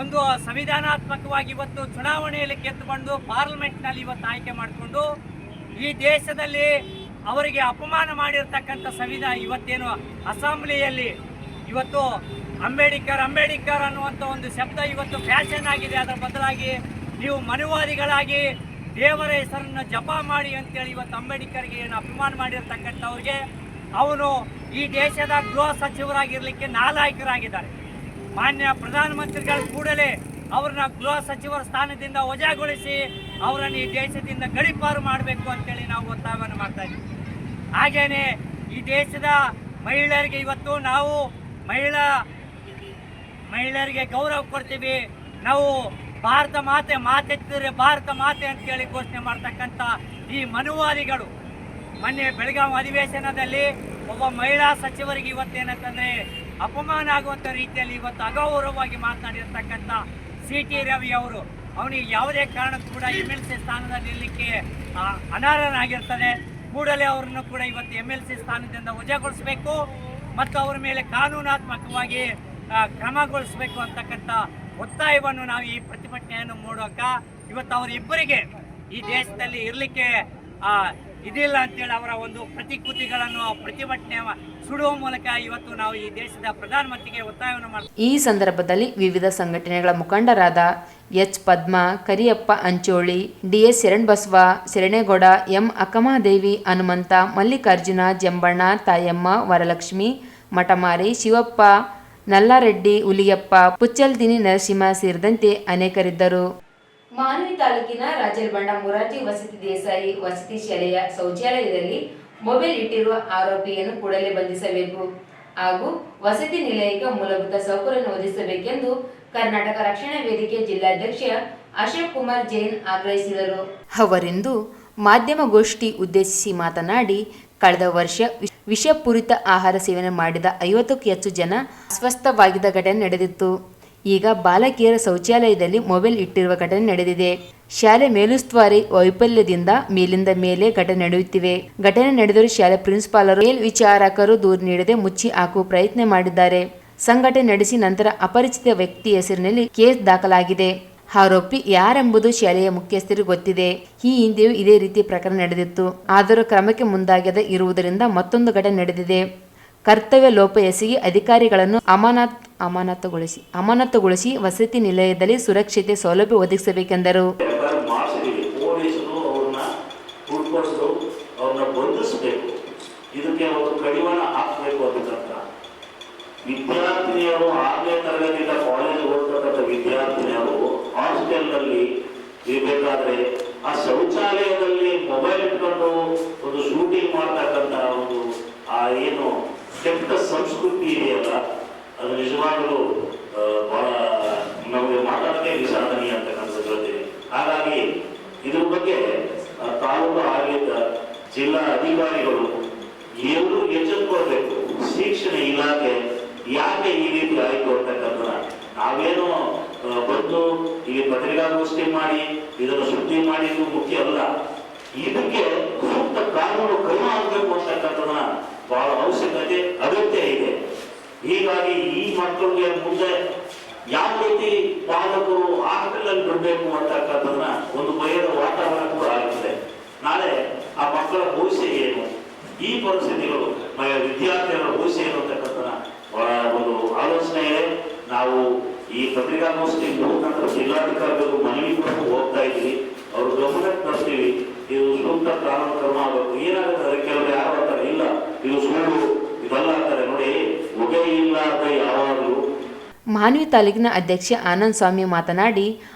ಒಂದು ಸಂವಿಧಾನಾತ್ಮಕವಾಗಿ ಇವತ್ತು ಚುನಾವಣೆಯಲ್ಲಿ ಗೆದ್ದು ಬಂದು ಪಾರ್ಲಿಮೆಂಟ್ನಲ್ಲಿ ಇವತ್ತು ಆಯ್ಕೆ ಮಾಡಿಕೊಂಡು ಈ ದೇಶದಲ್ಲಿ ಅವರಿಗೆ ಅಪಮಾನ ಮಾಡಿರ್ತಕ್ಕಂಥ ಸಂವಿಧಾನ ಇವತ್ತೇನು ಅಸೆಂಬ್ಲಿಯಲ್ಲಿ ಇವತ್ತು ಅಂಬೇಡ್ಕರ್ ಅನ್ನುವಂಥ ಒಂದು ಶಬ್ದ ಇವತ್ತು ಫ್ಯಾಷನ್ ಆಗಿದೆ. ಅದರ ಬದಲಾಗಿ ನೀವು ಮನುವಾದಿಗಳಾಗಿ ದೇವರ ಹೆಸರನ್ನು ಜಪ ಮಾಡಿ ಅಂತೇಳಿ ಇವತ್ತು ಅಂಬೇಡ್ಕರ್ಗೆ ಏನು ಅಪಮಾನ ಮಾಡಿರ್ತಕ್ಕಂಥವ್ರಿಗೆ ಅವನು ಈ ದೇಶದ ಗೃಹ ಸಚಿವರಾಗಿರಲಿಕ್ಕೆ ನಾಲಾಯಕರಾಗಿದ್ದಾರೆ. ಮಾನ್ಯ ಪ್ರಧಾನಮಂತ್ರಿಗಳು ಕೂಡಲೇ ಅವ್ರನ್ನ ಗೃಹ ಸಚಿವರ ಸ್ಥಾನದಿಂದ ವಜಾಗೊಳಿಸಿ ಅವರನ್ನು ಈ ದೇಶದಿಂದ ಗಡೀಪಾರು ಮಾಡಬೇಕು ಅಂತೇಳಿ ನಾವು ಒತ್ತಾಯವನ್ನು ಮಾಡ್ತಾ ಇದ್ದೀವಿ. ಹಾಗೇನೆ ಈ ದೇಶದ ಮಹಿಳೆಯರಿಗೆ ಇವತ್ತು ನಾವು ಮಹಿಳೆಯರಿಗೆ ಗೌರವ ಕೊಡ್ತೀವಿ. ನಾವು ಭಾರತ ಮಾತೆತ್ತಿದ್ರೆ ಭಾರತ ಮಾತೆ ಅಂತೇಳಿ ಘೋಷಣೆ ಮಾಡ್ತಕ್ಕಂಥ ಈ ಮನುವಾದಿಗಳು ಮೊನ್ನೆ ಬೆಳಗಾವಿ ಅಧಿವೇಶನದಲ್ಲಿ ಒಬ್ಬ ಮಹಿಳಾ ಸಚಿವರಿಗೆ ಇವತ್ತೇನಂತಂದರೆ ಅಪಮಾನ ಆಗುವಂಥ ರೀತಿಯಲ್ಲಿ ಇವತ್ತು ಅಗೌರವವಾಗಿ ಮಾತನಾಡಿರ್ತಕ್ಕಂಥ ಸಿಟಿ ರವಿ ಅವರು ಅವನಿಗೆ ಯಾವುದೇ ಕಾರಣಕ್ಕೂ ಕೂಡ MLC ಸ್ಥಾನದಲ್ಲಿ ಇರಲಿಕ್ಕೆ ಅನರ್ಹನಾಗಿರ್ತದೆ. ಕೂಡಲೇ ಅವರನ್ನು ಕೂಡ ಇವತ್ತು MLC ಸ್ಥಾನದಿಂದ ವಜಾಗೊಳಿಸಬೇಕು ಮತ್ತು ಅವರ ಮೇಲೆ ಕಾನೂನಾತ್ಮಕವಾಗಿ ಕ್ರಮಗೊಳಿಸಬೇಕು ಅಂತಕ್ಕಂಥ ಒತ್ತಾಯವನ್ನು ನಾವು ಈ ಪ್ರತಿಭಟನೆಯನ್ನು ಮೂಲಕ ಇವತ್ತು ಅವರಿಬ್ಬರಿಗೆ ಈ ದೇಶದಲ್ಲಿ ಇರಲಿಕ್ಕೆ ಇದಿಲ್ಲ ಅಂತೇಳಿ ಅವರ ಒಂದು ಪ್ರತಿಕೃತಿಗಳನ್ನು ಪ್ರತಿಭಟನೆ ಸುಡುವ ಮೂಲಕ ಇವತ್ತು ನಾವು ಈ ದೇಶದ ಪ್ರಧಾನಮಂತ್ರಿಗೆ ಒತ್ತಾಯವನ್ನು ಮಾಡ್ತೀವಿ. ಈ ಸಂದರ್ಭದಲ್ಲಿ ವಿವಿಧ ಸಂಘಟನೆಗಳ ಮುಖಂಡರಾದ ಎಚ್ ಪದ್ಮ, ಕರಿಯಪ್ಪ ಅಂಚೋಳಿ, DS ಶರಣಬಸವ, ಶರಣೇಗೌಡ, ಎಂ ಅಕ್ಕಮಹಾದೇವಿ, ಹನುಮಂತ, ಮಲ್ಲಿಕಾರ್ಜುನ, ಜಂಬಣ್ಣ, ತಾಯಮ್ಮ, ವರಲಕ್ಷ್ಮಿ, ಮಠಮಾರಿ, ಶಿವಪ್ಪ, ನಲ್ಲಾರೆಡ್ಡಿ, ಹುಲಿಯಪ್ಪ, ಪುಚ್ಚಲ್ದಿನಿ ನರಸಿಂಹ ಸೇರಿದಂತೆ ಅನೇಕರಿದ್ದರು. ಮಾನ್ವಿ ತಾಲೂಕಿನ ರಾಜಲ್ಬಂಡ ಮುರಾರ್ಜಿ ವಸತಿ ದೇಸಾಯಿ ವಸತಿ ಶಾಲೆಯ ಶೌಚಾಲಯದಲ್ಲಿ ಮೊಬೈಲ್ ಇಟ್ಟಿರುವ ಆರೋಪಿಯನ್ನು ಕೂಡಲೇ ಬಂಧಿಸಬೇಕು ಹಾಗೂ ವಸತಿ ನಿಲಯಕ್ಕೆ ಮೂಲಭೂತ ಸೌಕರ್ಯ ಒದಗಿಸಬೇಕೆಂದು ಕರ್ನಾಟಕ ರಕ್ಷಣಾ ವೇದಿಕೆ ಜಿಲ್ಲಾಧ್ಯಕ್ಷ ಅಶೋಕ್ ಕುಮಾರ್ ಜೈನ್ ಆಗ್ರಹಿಸಿದರು. ಅವರಿಂದು ಮಾಧ್ಯಮಗೋಷ್ಠಿ ಉದ್ದೇಶಿಸಿ ಮಾತನಾಡಿ, ಕಳೆದ ವರ್ಷ ವಿಷಪೂರಿತ ಆಹಾರ ಸೇವನೆ ಮಾಡಿದ 50ಕ್ಕೂ ಹೆಚ್ಚು ಜನ ಅಸ್ವಸ್ಥವಾಗಿದ್ದ ಘಟನೆ ನಡೆದಿತ್ತು. ಈಗ ಬಾಲಕಿಯರ ಶೌಚಾಲಯದಲ್ಲಿ ಮೊಬೈಲ್ ಇಟ್ಟಿರುವ ಘಟನೆ ನಡೆದಿದೆ. ಶಾಲೆ ಮೇಲುಸ್ತುವಾರಿ ವೈಫಲ್ಯದಿಂದ ಮೇಲಿಂದ ಮೇಲೆ ಘಟನೆ ನಡೆಯುತ್ತಿವೆ. ಘಟನೆ ನಡೆದರೂ ಶಾಲೆ ಪ್ರಿನ್ಸಿಪಾಲರು ಮೇಲ್ವಿಚಾರಕರು ದೂರು ನೀಡದೆ ಮುಚ್ಚಿ ಹಾಕುವ ಪ್ರಯತ್ನ ಮಾಡಿದ್ದಾರೆ. ಸಂಘಟನೆ ನಡೆಸಿ ನಂತರ ಅಪರಿಚಿತ ವ್ಯಕ್ತಿ ಹೆಸರಿನಲ್ಲಿ ಕೇಸ್ ದಾಖಲಾಗಿದೆ. ಆರೋಪಿ ಯಾರೆಂಬುದು ಶಾಲೆಯ ಮುಖ್ಯಸ್ಥರಿಗೆ ಗೊತ್ತಿದೆ. ಈ ಹಿಂದೆಯೂ ಇದೇ ರೀತಿ ಪ್ರಕರಣ ನಡೆದಿತ್ತು. ಆದರೂ ಕ್ರಮಕ್ಕೆ ಮುಂದಾಗದೆ ಇರುವುದರಿಂದ ಮತ್ತೊಂದು ಘಟನೆ ನಡೆದಿದೆ. ಕರ್ತವ್ಯ ಲೋಪ ಎಸಗಿ ಅಧಿಕಾರಿಗಳನ್ನು ಅಮಾನತುಗೊಳಿಸಿ ವಸತಿ ನಿಲಯದಲ್ಲಿ ಸುರಕ್ಷತೆ ಸೌಲಭ್ಯ ಒದಗಿಸಬೇಕೆಂದರು. ವಿದ್ಯಾರ್ಥಿನಿಯರು 6ನೇ ತರಗತಿಯಿಂದ ಕಾಲೇಜ್ ಓದ್ತಕ್ಕಂಥ ವಿದ್ಯಾರ್ಥಿನಿಯರು ಹಾಸ್ಟೆಲ್ನಲ್ಲಿ ಇರಬೇಕಾದ್ರೆ ಆ ಶೌಚಾಲಯದಲ್ಲಿ ಮೊಬೈಲ್ ಇಟ್ಕೊಂಡು ಒಂದು ಶೂಟಿಂಗ್ ಮಾಡ್ತಕ್ಕಂಥ ಒಂದು ಆ ಏನು ಕೆಟ್ಟ ಸಂಸ್ಕೃತಿ ಇದೆಯಲ್ಲ ಅದು ನಿಜವಾಗಲೂ ಬಹಳ ನಮಗೆ ಮಾತಾಡೋದೇ ವಿಷಾದನೀಯ ಅಂತಕ್ಕಂಥದ್ದು ಹೇಳ್ತೀವಿ. ಹಾಗಾಗಿ ಇದ್ರ ಬಗ್ಗೆ ತಾಲೂಕು ಆಡಳಿತ, ಜಿಲ್ಲಾ ಅಧಿಕಾರಿಗಳು ಎಲ್ಲರೂ ಎಚ್ಚೆತ್ತುಕೊಳ್ಬೇಕು. ಶಿಕ್ಷಣ ಇಲಾಖೆ ಯಾಕೆ ಈ ರೀತಿ ಆಯಿತು ಅಂತಕ್ಕಂಥ ನಾವೇನೋ ಬಂದು ಈ ಪತ್ರಿಕಾಗೋಷ್ಠಿ ಮಾಡಿ ಇದನ್ನು ಸುದ್ದಿ ಮಾಡಿದ್ದು ಮುಖ್ಯ ಅಲ್ಲ. ಇದಕ್ಕೆ ಸೂಕ್ತ ಕಾನೂನು ಕ್ರಮ ಆಗಬೇಕು ಅಂತಕ್ಕಂಥದನ್ನ ಬಹಳ ಅವಶ್ಯಕತೆ ಅಗತ್ಯ ಇದೆ. ಹೀಗಾಗಿ ಈ ಮಕ್ಕಳಿಗೆ ಮುಂದೆ ಯಾವ ರೀತಿ ಪಾಲಕರು ಹಾಸ್ಟೆಲ್ ಅಲ್ಲಿ ಬಿಡಬೇಕು ಅಂತಕ್ಕಂಥದನ್ನ ಒಂದು ಭಯದ ವಾತಾವರಣ ಕೂಡ ಆಗುತ್ತದೆ. ನಾಳೆ ಆ ಮಕ್ಕಳ ಭವಿಷ್ಯ ಏನು, ಈ ಪರಿಸ್ಥಿತಿಗಳು ವಿದ್ಯಾರ್ಥಿಗಳ ಭವಿಷ್ಯ ಏನು ಅಂತಕ್ಕಂಥ ಒಂದು ಆಲೋಚನೆ ಇದೆ. ನಾವು ಈ ಪತ್ರಿಕಾಗೋಷ್ಠಿ ಮುಖಾಂತರ ಜಿಲ್ಲಾಧಿಕಾರಿಗಳು ಮನವಿ ಕೊಟ್ಟು ಹೋಗ್ತಾ ಇದ್ವಿ. ಅವ್ರ ಗಮನಕ್ಕೆ ತರ್ತೀವಿ, ಇದು ಸೂಕ್ತ ಕಾನೂನು ಕ್ರಮ ಆಗಬೇಕು. ಏನಾಗುತ್ತೆ ಕೆಲವರು ಯಾರು ಅಂತಾರೆ, ಇಲ್ಲ ಇದು ಸುಳ್ಳು ಇದೆಲ್ಲ ಅಂತಾರೆ. ನೋಡಿ, ಹೊಗೆ ಇಲ್ಲ ಅಂತ ಯಾವಾಗಲೂ. ಮಾನ್ವಿ ತಾಲೂಕಿನ ಅಧ್ಯಕ್ಷ ಆನಂದ್ ಸ್ವಾಮಿ ಮಾತನಾಡಿ,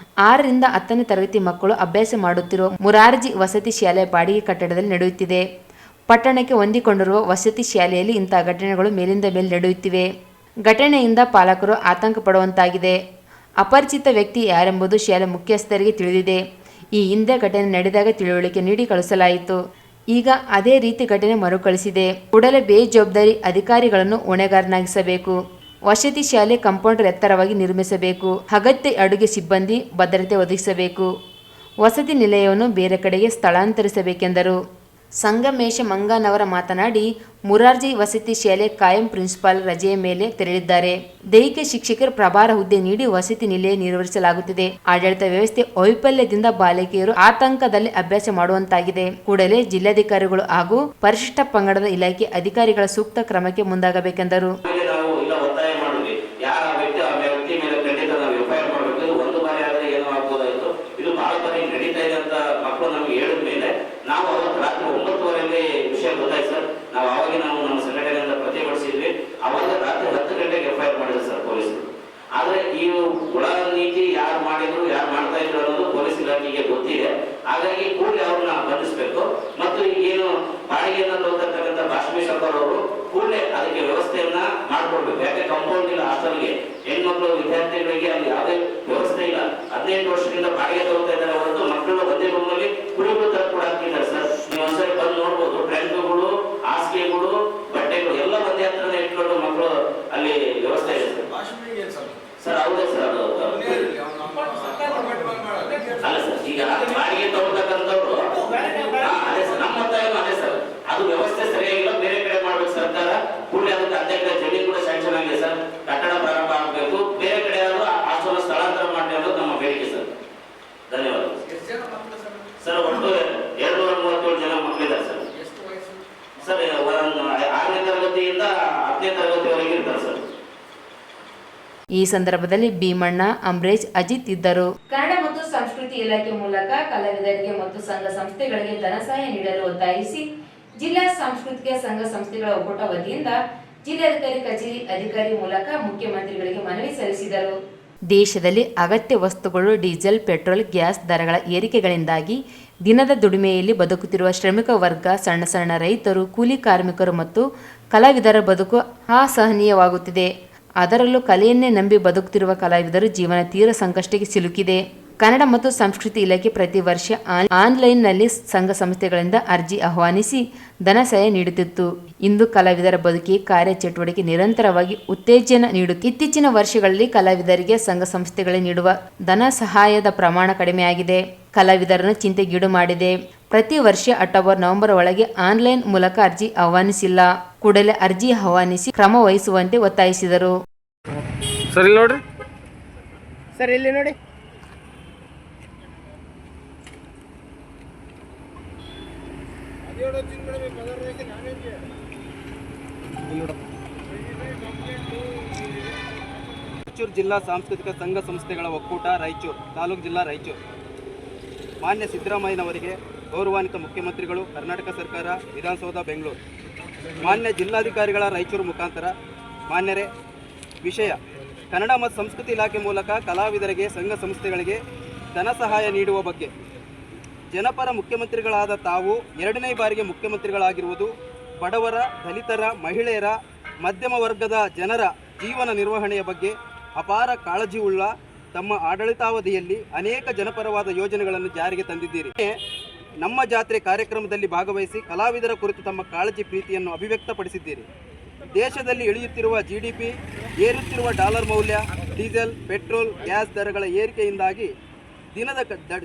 6ರಿಂದ 10ನೇ ತರಗತಿ ಮಕ್ಕಳು ಅಭ್ಯಾಸ ಮಾಡುತ್ತಿರುವ ಮುರಾರ್ಜಿ ವಸತಿ ಶಾಲೆ ಬಾಡಿಗೆ ಕಟ್ಟಡದಲ್ಲಿ ನಡೆಯುತ್ತಿದೆ. ಪಟ್ಟಣಕ್ಕೆ ಹೊಂದಿಕೊಂಡಿರುವ ವಸತಿ ಶಾಲೆಯಲ್ಲಿ ಇಂತಹ ಘಟನೆಗಳು ಮೇಲಿಂದ ಮೇಲೆ ನಡೆಯುತ್ತಿವೆ. ಘಟನೆಯಿಂದ ಪಾಲಕರು ಆತಂಕ ಪಡುವಂತಾಗಿದೆ. ಅಪರಿಚಿತ ವ್ಯಕ್ತಿ ಯಾರೆಂಬುದು ಶಾಲೆ ಮುಖ್ಯಸ್ಥರಿಗೆ ತಿಳಿದಿದೆ. ಈ ಹಿಂದೆ ಘಟನೆ ನಡೆದಾಗ ತಿಳುವಳಿಕೆ ನೀಡಿ ಕಳಿಸಲಾಯಿತು. ಈಗ ಅದೇ ರೀತಿ ಘಟನೆ ಮರುಕಳಿಸಿದೆ. ಕೂಡಲೇ ಬೇಜವಾಬ್ದಾರಿ ಅಧಿಕಾರಿಗಳನ್ನು ಹೊಣೆಗಾರನಾಗಿಸಬೇಕು. ವಸತಿ ಶಾಲೆ ಕಾಂಪೌಂಡರ್ ಎತ್ತರವಾಗಿ ನಿರ್ಮಿಸಬೇಕು. ಅಗತ್ಯ ಅಡುಗೆ ಸಿಬ್ಬಂದಿ ಭದ್ರತೆ ಒದಗಿಸಬೇಕು. ವಸತಿ ನಿಲಯವನ್ನು ಬೇರೆ ಕಡೆಗೆ ಸ್ಥಳಾಂತರಿಸಬೇಕೆಂದರು. ಸಂಗಮೇಶ ಮಂಗನವರ ಮಾತನಾಡಿ, ಮುರಾರ್ಜಿ ವಸತಿ ಶಾಲೆ ಕಾಯಂ ಪ್ರಿನ್ಸಿಪಾಲ್ ರಜೆಯ ಮೇಲೆ ತೆರಳಿದ್ದಾರೆ. ದೈಹಿಕ ಶಿಕ್ಷಕರು ಪ್ರಭಾರ ಹುದ್ದೆ ನೀಡಿ ವಸತಿ ನಿಲಯ ನಿರ್ವಹಿಸಲಾಗುತ್ತಿದೆ. ಆಡಳಿತ ವ್ಯವಸ್ಥೆ ವೈಫಲ್ಯದಿಂದ ಬಾಲಕಿಯರು ಆತಂಕದಲ್ಲಿ ಅಭ್ಯಾಸ ಮಾಡುವಂತಾಗಿದೆ. ಕೂಡಲೇ ಜಿಲ್ಲಾಧಿಕಾರಿಗಳು ಹಾಗೂ ಪರಿಶಿಷ್ಟ ಪಂಗಡದ ಇಲಾಖೆ ಅಧಿಕಾರಿಗಳ ಸೂಕ್ತ ಕ್ರಮಕ್ಕೆ ಮುಂದಾಗಬೇಕೆಂದರು. ನಾವು ಅವತ್ತು ರಾತ್ರಿ 9:30 ವಿಷಯ ಗೊತ್ತಾಯ್ತು ಸರ್. ನಾವು ಅವಾಗ ನಮ್ಮ ಸಂಘಟನೆಯಿಂದ ಪ್ರತಿಭಟಿಸಿದ್ವಿ. ಅವಾಗ ರಾತ್ರಿ 10 ಗಂಟೆಗೆ FIR ಮಾಡಿದ್ರು ಸರ್ ಪೊಲೀಸರು. ಆದ್ರೆ ಈ ಒಳ ನೀತಿ ಯಾರು ಮಾಡಿದ್ರು, ಯಾರು ಮಾಡ್ತಾ ಇದ್ರು ಅನ್ನೋದು ಪೊಲೀಸ್ ಇಲಾಖೆಗೆ ಗೊತ್ತಿದೆ. ಹಾಗಾಗಿ ಕೂಡಲೇ ಅವ್ರನ್ನ ಬಂಧಿಸಬೇಕು. ಮತ್ತು ಏನು ಬಾಡಿಗೆಯನ್ನ ತಗೊಳ್ತಕ್ಕಂಥ ಭಾಷಣಿ ಸರ್ಕಾರ ಅವರು ಕೂಡಲೇ ಅದಕ್ಕೆ ವ್ಯವಸ್ಥೆಯನ್ನ ಮಾಡ್ಕೊಡ್ಬೇಕು. ಯಾಕೆ ಕಾಂಪೌಂಡ್ ಇಲ್ಲ ಹಾಸ್ಟೆಲ್ಗೆ, ಹೆಣ್ಮಕ್ಳು ವಿದ್ಯಾರ್ಥಿಗಳಿಗೆ ಅಲ್ಲಿ ಯಾವುದೇ ವ್ಯವಸ್ಥೆ ಇಲ್ಲ. 18 ವರ್ಷದಿಂದ ಬಾಡಿಗೆ ತಗೋತಾ ಇದ್ದಾರೆ ಹೊರತು ಮಕ್ಕಳು ಒಂದೇ ರೂಮಲ್ಲಿ ಕುಡಿಯುವ ತರ ಕೂಡ ಹಾಕಿದ್ದಾರೆ ಸರ್. ನೀವು ಒಂದ್ಸರಿ ಬಂದು ನೋಡ್ಬೋದು. ಟ್ರೆಂಡ್ಗಳು, ಹಾಸಿಗೆಗಳು, ಬಟ್ಟೆಗಳು ಎಲ್ಲ ಒಂದೇ ಹತ್ರನೇ ಇಟ್ಕೊಂಡು ಮಕ್ಕಳು ಅಲ್ಲಿ ವ್ಯವಸ್ಥೆ ಇದೆ ಸರ್. ಹೌದೇ ಸರ್, ಅದು ಅಲ್ಲ ಸರ್. ಈಗ ಬಾಡಿಗೆ ತಗೊಳ್ತಕ್ಕಂಥವ್ರು ಅದೇ ಸರ್, ನಮ್ಮ ಒತ್ತಾಯನೂ ಅದೇ ಸರ್. ಅದು ವ್ಯವಸ್ಥೆ ಸರಿಯಾಗಿಲ್ಲ, ಬೇರೆ ಕಡೆ ಮಾಡ್ಬೇಕು ಸರ್ಕಾರ. ಕೂಡಲೇ ಅದಕ್ಕೆ 10 ಎಕರೆ ಜಮೀನು ಕೂಡ ಸ್ಯಾಂಕ್ಷನ್ ಆಗಿದೆ ಸರ್. ಕಟ್ಟಡ ಪ್ರಾರಂಭ ಆಗಬೇಕು. ಬೇರೆ ಕಡೆ ಆದ್ರೂ ಹಾಸ್ಟೆಲ್ ಸ್ಥಳಾಂತರ ಮಾಡಿ ಅನ್ನೋದು ನಮ್ಮ ಬೇಡಿಕೆ ಸರ್. ಧನ್ಯವಾದ ಸರ್. ಒಟ್ಟು 237 ಜನ ಮಕ್ಕಳಿದ್ದಾರೆ ಸರ್. ಸರ್ 6ನೇ ತರಗತಿಯಿಂದ 10ನೇ ತರಗತಿವರೆಗೆ ಇರ್ತಾರೆ ಸರ್. ಈ ಸಂದರ್ಭದಲ್ಲಿ ಭೀಮಣ್ಣ, ಅಂಬರೀಶ್, ಅಜಿತ್ ಇದ್ದರು. ಕನ್ನಡ ಮತ್ತು ಸಂಸ್ಕೃತಿ ಇಲಾಖೆ ಮೂಲಕ ಕಲಾವಿದರಿಗೆ ಮತ್ತು ಸಂಘ ಸಂಸ್ಥೆಗಳಿಗೆ ಧನಸಹಾಯ ನೀಡಲು ಒತ್ತಾಯಿಸಿ ಜಿಲ್ಲಾ ಸಾಂಸ್ಕೃತಿಕ ಸಂಘ ಸಂಸ್ಥೆಗಳ ಒಕ್ಕೂಟ ವತಿಯಿಂದ ಜಿಲ್ಲಾಧಿಕಾರಿ ಕಚೇರಿ ಅಧಿಕಾರಿ ಮೂಲಕ ಮುಖ್ಯಮಂತ್ರಿಗಳಿಗೆ ಮನವಿ ಸಲ್ಲಿಸಿದರು. ದೇಶದಲ್ಲಿ ಅಗತ್ಯ ವಸ್ತುಗಳು, ಡೀಸೆಲ್, ಪೆಟ್ರೋಲ್, ಗ್ಯಾಸ್ ದರಗಳ ಏರಿಕೆಗಳಿಂದಾಗಿ ದಿನದ ದುಡಿಮೆಯಲ್ಲಿ ಬದುಕುತ್ತಿರುವ ಶ್ರಮಿಕ ವರ್ಗ, ಸಣ್ಣ ರೈತರು, ಕೂಲಿ ಕಾರ್ಮಿಕರು ಮತ್ತು ಕಲಾವಿದರ ಬದುಕು ಅಸಹನೀಯವಾಗುತ್ತಿದೆ. ಅದರಲ್ಲೂ ಕಲೆಯನ್ನೇ ನಂಬಿ ಬದುಕುತ್ತಿರುವ ಕಲಾವಿದರು ಜೀವನ ತೀವ್ರ ಸಂಕಷ್ಟಕ್ಕೆ ಸಿಲುಕಿದೆ. ಕನ್ನಡ ಮತ್ತು ಸಂಸ್ಕೃತಿ ಇಲಾಖೆ ಪ್ರತಿ ವರ್ಷ ಆನ್ಲೈನ್ನಲ್ಲಿ ಸಂಘ ಸಂಸ್ಥೆಗಳಿಂದ ಅರ್ಜಿ ಆಹ್ವಾನಿಸಿ ಧನಸಹಾಯ ನೀಡುತ್ತಿತ್ತು. ಇಂದು ಕಲಾವಿದರ ಬದುಕಿಗೆ ಕಾರ್ಯಚಟುವಟಿಕೆ ನಿರಂತರವಾಗಿ ಉತ್ತೇಜನ ನೀಡುತ್ತಿದೆ. ಇತ್ತೀಚಿನ ವರ್ಷಗಳಲ್ಲಿ ಕಲಾವಿದರಿಗೆ ಸಂಘ ಸಂಸ್ಥೆಗಳಿಗೆ ನೀಡುವ ಧನ ಸಹಾಯದ ಪ್ರಮಾಣ ಕಡಿಮೆಯಾಗಿದೆ. ಕಲಾವಿದರನ್ನು ಚಿಂತೆಗೀಡು ಮಾಡಿದೆ. ಪ್ರತಿ ವರ್ಷ ಅಕ್ಟೋಬರ್, ನವೆಂಬರ್ ಒಳಗೆ ಆನ್ಲೈನ್ ಮೂಲಕ ಅರ್ಜಿ ಆಹ್ವಾನಿಸಿಲ್ಲ. ಕೂಡಲೇ ಅರ್ಜಿ ಆಹ್ವಾನಿಸಿ ಕ್ರಮ ವಹಿಸುವಂತೆ ಒತ್ತಾಯಿಸಿದರು. ಸರ್ ಇಲ್ಲಿ ನೋಡ್ರಿ, ಸರ್ ಇಲ್ಲಿ ನೋಡಿ. ರಾಯಚೂರು ಜಿಲ್ಲಾ ಸಾಂಸ್ಕೃತಿಕ ಸಂಘ ಸಂಸ್ಥೆಗಳ ಒಕ್ಕೂಟ ರಾಯಚೂರು ತಾಲೂಕು ಜಿಲ್ಲಾ ರಾಯಚೂರು. ಮಾನ್ಯ ಸಿದ್ದರಾಮಯ್ಯನವರಿಗೆ ಗೌರವಾನ್ವಿತ ಮುಖ್ಯಮಂತ್ರಿಗಳು, ಕರ್ನಾಟಕ ಸರ್ಕಾರ, ವಿಧಾನಸೌಧ ಬೆಂಗಳೂರು. ಮಾನ್ಯ ಜಿಲ್ಲಾಧಿಕಾರಿಗಳ ರಾಯಚೂರು ಮುಖಾಂತರ ಮಾನ್ಯರೇ, ವಿಷಯ ಕನ್ನಡ ಮತ್ತು ಸಂಸ್ಕೃತಿ ಇಲಾಖೆ ಮೂಲಕ ಕಲಾವಿದರಿಗೆ ಸಂಘ ಸಂಸ್ಥೆಗಳಿಗೆ ಧನ ಸಹಾಯ ನೀಡುವ ಬಗ್ಗೆ. ಜನಪರ ಮುಖ್ಯಮಂತ್ರಿಗಳಾದ ತಾವು 2ನೇ ಬಾರಿಗೆ ಮುಖ್ಯಮಂತ್ರಿಗಳಾಗಿರುವುದು ಬಡವರ, ದಲಿತರ, ಮಹಿಳೆಯರ, ಮಧ್ಯಮ ವರ್ಗದ ಜನರ ಜೀವನ ನಿರ್ವಹಣೆಯ ಬಗ್ಗೆ ಅಪಾರ ಕಾಳಜಿಯುಳ್ಳ ತಮ್ಮ ಆಡಳಿತಾವಧಿಯಲ್ಲಿ ಅನೇಕ ಜನಪರವಾದ ಯೋಜನೆಗಳನ್ನು ಜಾರಿಗೆ ತಂದಿದ್ದೀರಿ. ನಮ್ಮ ಜಾತ್ರೆ ಕಾರ್ಯಕ್ರಮದಲ್ಲಿ ಭಾಗವಹಿಸಿ ಕಲಾವಿದರ ಕುರಿತು ತಮ್ಮ ಕಾಳಜಿ ಪ್ರೀತಿಯನ್ನು ಅಭಿವ್ಯಕ್ತಪಡಿಸಿದ್ದೀರಿ. ದೇಶದಲ್ಲಿ ಇಳಿಯುತ್ತಿರುವ GDP, ಏರುತ್ತಿರುವ ಡಾಲರ್ ಮೌಲ್ಯ, ಡೀಸೆಲ್, ಪೆಟ್ರೋಲ್, ಗ್ಯಾಸ್ ದರಗಳ ಏರಿಕೆಯಿಂದಾಗಿ ದಿನದ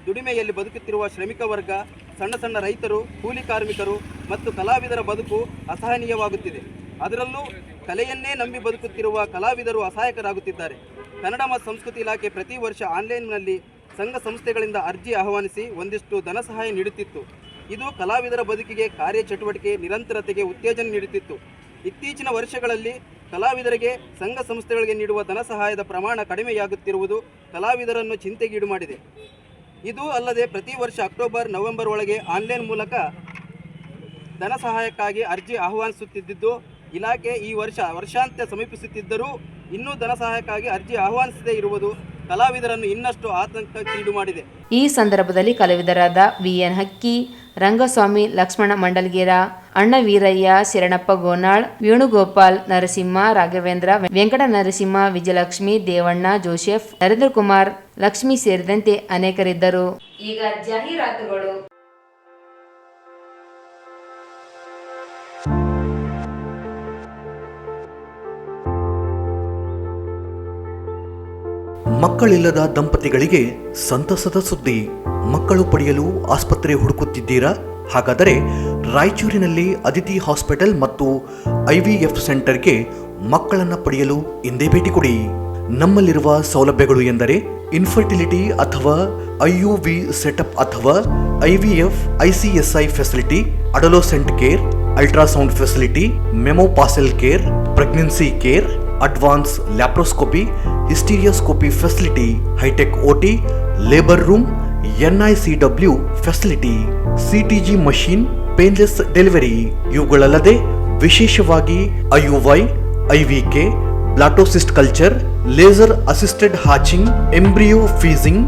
ದುಡಿಮೆಯಲ್ಲಿ ಬದುಕುತ್ತಿರುವ ಶ್ರಮಿಕ ವರ್ಗ, ಸಣ್ಣ ಸಣ್ಣ ರೈತರು, ಕೂಲಿ ಕಾರ್ಮಿಕರು ಮತ್ತು ಕಲಾವಿದರ ಬದುಕು ಅಸಹನೀಯವಾಗುತ್ತಿದೆ. ಅದರಲ್ಲೂ ಕಲೆಯನ್ನೇ ನಂಬಿ ಬದುಕುತ್ತಿರುವ ಕಲಾವಿದರು ಅಸಹಾಯಕರಾಗುತ್ತಿದ್ದಾರೆ. ಕನ್ನಡ ಮತ್ತು ಸಂಸ್ಕೃತಿ ಇಲಾಖೆ ಪ್ರತಿ ವರ್ಷ ಆನ್ಲೈನ್ನಲ್ಲಿ ಸಂಘ ಸಂಸ್ಥೆಗಳಿಂದ ಅರ್ಜಿ ಆಹ್ವಾನಿಸಿ ಒಂದಿಷ್ಟು ಧನ ಸಹಾಯ ನೀಡುತ್ತಿತ್ತು. ಇದು ಕಲಾವಿದರ ಬದುಕಿಗೆ ಕಾರ್ಯಚಟುವಟಿಕೆ ನಿರಂತರತೆಗೆ ಉತ್ತೇಜನ ನೀಡುತ್ತಿತ್ತು. ಇತ್ತೀಚಿನ ವರ್ಷಗಳಲ್ಲಿ ಕಲಾವಿದರಿಗೆ ಸಂಘ ಸಂಸ್ಥೆಗಳಿಗೆ ನೀಡುವ ಧನ ಸಹಾಯದ ಪ್ರಮಾಣ ಕಡಿಮೆಯಾಗುತ್ತಿರುವುದು ಕಲಾವಿದರನ್ನು ಚಿಂತೆಗೀಡು ಮಾಡಿದೆ. ಇದು ಅಲ್ಲದೆ ಪ್ರತಿ ವರ್ಷ ಅಕ್ಟೋಬರ್, ನವೆಂಬರ್ ಒಳಗೆ ಆನ್ಲೈನ್ ಮೂಲಕ ಧನ ಸಹಾಯಕ್ಕಾಗಿ ಅರ್ಜಿ ಆಹ್ವಾನಿಸುತ್ತಿದ್ದು, ಇಲಾಖೆ ಈ ವರ್ಷಾಂತ್ಯ ಸಮೀಪಿಸುತ್ತಿದ್ದರೂ ಇನ್ನೂ ಧನ ಸಹಾಯಕ್ಕಾಗಿ ಅರ್ಜಿ ಆಹ್ವಾನಿಸದೇ ಇರುವುದು ಕಲಾವಿದರನ್ನು ಇನ್ನಷ್ಟು ಆತಂಕಕ್ಕೀಡು ಮಾಡಿದೆ. ಈ ಸಂದರ್ಭದಲ್ಲಿ ಕಲಾವಿದರಾದ VN ಹಕ್ಕಿ, ರಂಗಸ್ವಾಮಿ, ಲಕ್ಷ್ಮಣ ಮಂಡಲ್ಗೇರ, ಅಣ್ಣ ವೀರಯ್ಯ, ಶರಣಪ್ಪ ಗೋನಾಳ್, ವೇಣುಗೋಪಾಲ್, ನರಸಿಂಹ, ರಾಘವೇಂದ್ರ, ವೆಂಕಟ ನರಸಿಂಹ, ವಿಜಯಲಕ್ಷ್ಮಿ, ದೇವಣ್ಣ, ಜೋಸೆಫ್, ನರೇಂದ್ರ ಕುಮಾರ್, ಲಕ್ಷ್ಮಿ ಸೇರಿದಂತೆ ಅನೇಕರಿದ್ದರು. ಈಗ ಜಾಹೀರಾತುಗಳು. ಮಕ್ಕಳಿಲ್ಲದ ದಂಪತಿಗಳಿಗೆ ಸಂತಸದ ಸುದ್ದಿ. ಮಕ್ಕಳು ಪಡೆಯಲು ಆಸ್ಪತ್ರೆ ಹುಡುಕುತ್ತಿದ್ದೀರಾ? ಹಾಗಾದರೆ ರಾಯಚೂರಿನಲ್ಲಿ ಅದಿತಿ ಹಾಸ್ಪಿಟಲ್ ಮತ್ತು IVF ಸೆಂಟರ್ಗೆ ಮಕ್ಕಳನ್ನು ಪಡೆಯಲು ಹಿಂದೆ ಭೇಟಿ ಕೊಡಿ. ನಮ್ಮಲ್ಲಿರುವ ಸೌಲಭ್ಯಗಳು ಎಂದರೆ ಇನ್ಫರ್ಟಿಲಿಟಿ ಅಥವಾ IUV ಸೆಟಪ್ ಅಥವಾ IVF ICSI facility, adolescent care, ultrasound facility, menopausal care, pregnancy care, advance laparoscopy, hysteroscopy facility, hi tech OT, labour room, NICW facility, CTG machine, painless delivery. ಇವುಗಳಲ್ಲದೆ ವಿಶೇಷವಾಗಿ IUI, IVK, blastocyst culture, laser assisted hatching, embryo freezing,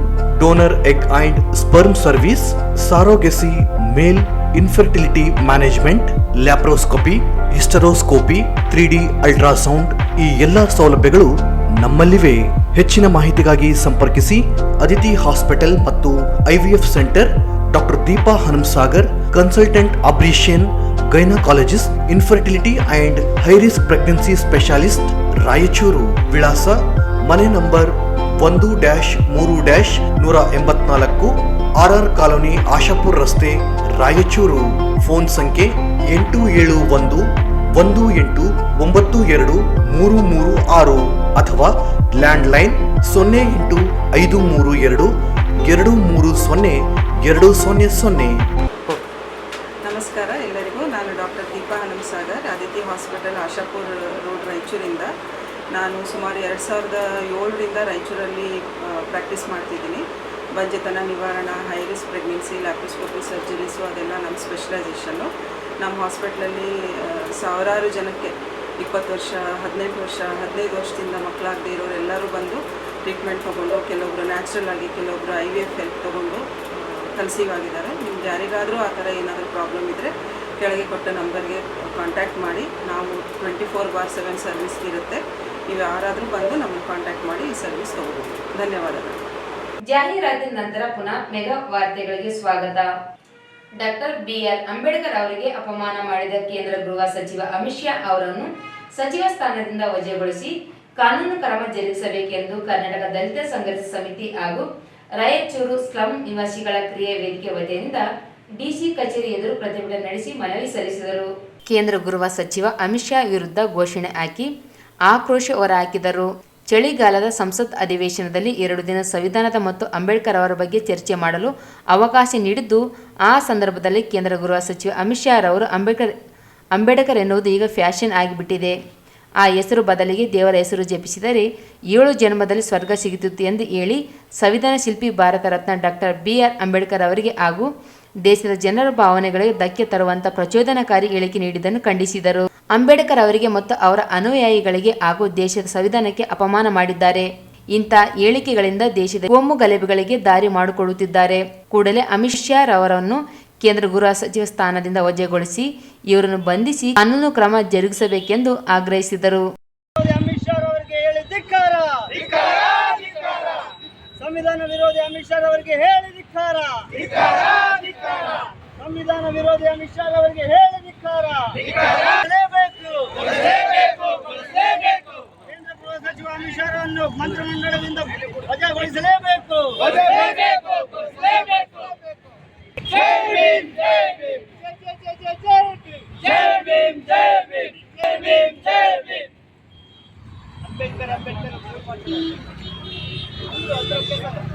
donor egg and sperm service, surrogacy, male infertility management, laparoscopy, hysteroscopy, 3D ultrasound, ಈ ಎಲ್ಲ ಸೌಲಭ್ಯಗಳು ನಮ್ಮಲ್ಲಿವೆ. ಹೆಚ್ಚಿನ ಮಾಹಿತಿಗಾಗಿ ಸಂಪರ್ಕಿಸಿ Aditi hospital ಮತ್ತು IVF centre, doctor Deepa Hanumasagar, consultant obstetrician, gynaecologist, infertility and high risk pregnancy specialist, Raichur. ವಿಳಾಸ ಮನೆ ನಂಬರ್ 1-3-184, RR ಕಾಲೋನಿ, ಆಶಾಪುರ್ ರಸ್ತೆ, ರಾಯಚೂರು. ಫೋನ್ ಸಂಖ್ಯೆ 8718923336 ಅಥವಾ ಲ್ಯಾಂಡ್ಲೈನ್ 085322300200. ನಮಸ್ಕಾರ ಎಲ್ಲರಿಗೂ. ನಾನು doctor Deepa Hanumasagar, Aditi hospital, Ashapur road, ರಾಯಚೂರಿಂದ. ನಾನು ಸುಮಾರು 2007ರಿಂದ ರಾಯಚೂರಲ್ಲಿ ಪ್ರಾಕ್ಟೀಸ್ ಮಾಡ್ತಿದ್ದೀನಿ. ಬಂಜೆತನ ನಿವಾರಣಾ, high risk pregnancy, laparoscopy surgeries ಅದೆಲ್ಲ ನಮ್ಮ ಸ್ಪೆಷಲೈಸೇಷನ್ನು. ನಮ್ಮ ಹಾಸ್ಪಿಟ್ಲಲ್ಲಿ ಸಾವಿರಾರು ಜನಕ್ಕೆ 20 ವರ್ಷ, 18 ವರ್ಷ, 15 ವರ್ಷದಿಂದ ಮಕ್ಕಳಾಗದೇ ಇರೋರೆಲ್ಲರೂ ಬಂದು ಟ್ರೀಟ್ಮೆಂಟ್ ತೊಗೊಂಡು, ಕೆಲವೊಬ್ಬರು ನ್ಯಾಚುರಲ್ ಆಗಿ, ಕೆಲವೊಬ್ಬರು IVF ಹೆಲ್ಪ್ ತೊಗೊಂಡು ಕನ್ಸೀವ್ ಆಗಿದ್ದಾರೆ. ನಿಮ್ಗೆ ಯಾರಿಗಾದರೂ ಆ ಥರ ಏನಾದರೂ ಪ್ರಾಬ್ಲಮ್ ಇದ್ದರೆ ಕೆಳಗೆ ಕೊಟ್ಟ ನಂಬರ್ಗೆ ಕಾಂಟ್ಯಾಕ್ಟ್ ಮಾಡಿ. ನಾವು 24/7 ಸರ್ವಿಸ್ ಇರುತ್ತೆ. ನೀವು ಯಾರಾದರೂ ಬಂದು ನಮ್ಮನ್ನು ಕಾಂಟ್ಯಾಕ್ಟ್ ಮಾಡಿ ಈ ಸರ್ವಿಸ್ ತೊಗೋಬೋದು. ಧನ್ಯವಾದಗಳು. ಜಾಹೀರಾತಿನ ನಂತರ ಪುನಃ ಮೆಗಾ ವಾರ್ತೆಗಳಿಗೆ ಸ್ವಾಗತ. ಡಾಕ್ಟರ್ BR ಅಂಬೇಡ್ಕರ್ ಅವರಿಗೆ ಅಪಮಾನ ಮಾಡಿದ ಕೇಂದ್ರ ಗೃಹ ಸಚಿವ ಅಮಿತ್ ಶಾ ಅವರನ್ನು ಸಚಿವ ಸ್ಥಾನದಿಂದ ವಜಾಗೊಳಿಸಿ ಕಾನೂನು ಕ್ರಮ ಜರುಗಿಸಬೇಕೆಂದು ಕರ್ನಾಟಕ ದಲಿತ ಸಂಘರ್ಷ ಸಮಿತಿ ಹಾಗೂ ರಾಯಚೂರು ಸ್ಲಂ ನಿವಾಸಿಗಳ ಕ್ರಿಯಾ ವೇದಿಕೆ ವತಿಯಿಂದ DC ಕಚೇರಿ ಎದುರು ಪ್ರತಿಭಟನೆ ನಡೆಸಿ ಮನವಿ ಸಲ್ಲಿಸಿದರು. ಕೇಂದ್ರ ಗೃಹ ಸಚಿವ ಅಮಿತ್ ಶಾ ವಿರುದ್ಧ ಘೋಷಣೆ ಹಾಕಿ ಆಕ್ರೋಶ ಹೊರಹಾಕಿದರು. ಚಳಿಗಾಲದ ಸಂಸತ್ ಅಧಿವೇಶನದಲ್ಲಿ 2 ದಿನ ಸಂವಿಧಾನದ ಮತ್ತು ಅಂಬೇಡ್ಕರ್ ಅವರ ಬಗ್ಗೆ ಚರ್ಚೆ ಮಾಡಲು ಅವಕಾಶ ನೀಡಿದ್ದು, ಆ ಸಂದರ್ಭದಲ್ಲಿ ಕೇಂದ್ರ ಗೃಹ ಸಚಿವ ಅಮಿತ್ ಶಾ ರವರು ಅಂಬೇಡ್ಕರ್ ಎನ್ನುವುದು ಈಗ ಫ್ಯಾಷನ್ ಆಗಿಬಿಟ್ಟಿದೆ, ಆ ಹೆಸರು ಬದಲಿಗೆ ದೇವರ ಹೆಸರು ಜಪಿಸಿದರೆ 7 ಜನ್ಮದಲ್ಲಿ ಸ್ವರ್ಗ ಸಿಗುತ್ತಿತ್ತು ಎಂದು ಹೇಳಿ ಸಂವಿಧಾನ ಶಿಲ್ಪಿ ಭಾರತ ರತ್ನ ಡಾಕ್ಟರ್ BR ಅಂಬೇಡ್ಕರ್ ಅವರಿಗೆ ಹಾಗೂ ದೇಶದ ಜನರ ಭಾವನೆಗಳಿಗೆ ಧಕ್ಕೆ ತರುವಂಥ ಪ್ರಚೋದನಕಾರಿ ಹೇಳಿಕೆ ನೀಡಿದ್ದನ್ನು ಖಂಡಿಸಿದರು. ಅಂಬೇಡ್ಕರ್ ಅವರಿಗೆ ಮತ್ತು ಅವರ ಅನುಯಾಯಿಗಳಿಗೆ ಹಾಗೂ ದೇಶದ ಸಂವಿಧಾನಕ್ಕೆ ಅಪಮಾನ ಮಾಡಿದ್ದಾರೆ. ಇಂಥ ಹೇಳಿಕೆಗಳಿಂದ ದೇಶದ ಕೋಮು ಗಲಭೆಗಳಿಗೆ ದಾರಿ ಮಾಡಿಕೊಡುತ್ತಿದ್ದಾರೆ. ಕೂಡಲೇ ಅಮಿತ್ ಶಾ ರವರನ್ನು ಕೇಂದ್ರ ಗೃಹ ಸಚಿವ ಸ್ಥಾನದಿಂದ ವಜಾಗೊಳಿಸಿ ಇವರನ್ನು ಬಂಧಿಸಿ ಕಾನೂನು ಕ್ರಮ ಜರುಗಿಸಬೇಕೆಂದು ಆಗ್ರಹಿಸಿದರು. ಅಮಿತ್ ಶಾ ಸಂವಿಧಾನ ವಿರೋಧಿ ಅಮಿತ್ ಶಾ ಅವರಿಗೆ ಹೇಳಿ ಧಿಕ್ಕಾರ. ಸಂವಿಧಾನ ವಿರೋಧಿ ಅಮಿತ್ ಶಾ ಅವರಿಗೆ ಹೇಳಿ ಧಿಕ್ಕಾರ. ಕೇಂದ್ರ ಗೃಹ ಸಚಿವ ಅಮಿತ್ ಶಾ ಅವರನ್ನು ಮಂತ್ರಿಮಂಡಲದಿಂದ ವಜಾಗೊಳಿಸಲೇಬೇಕು.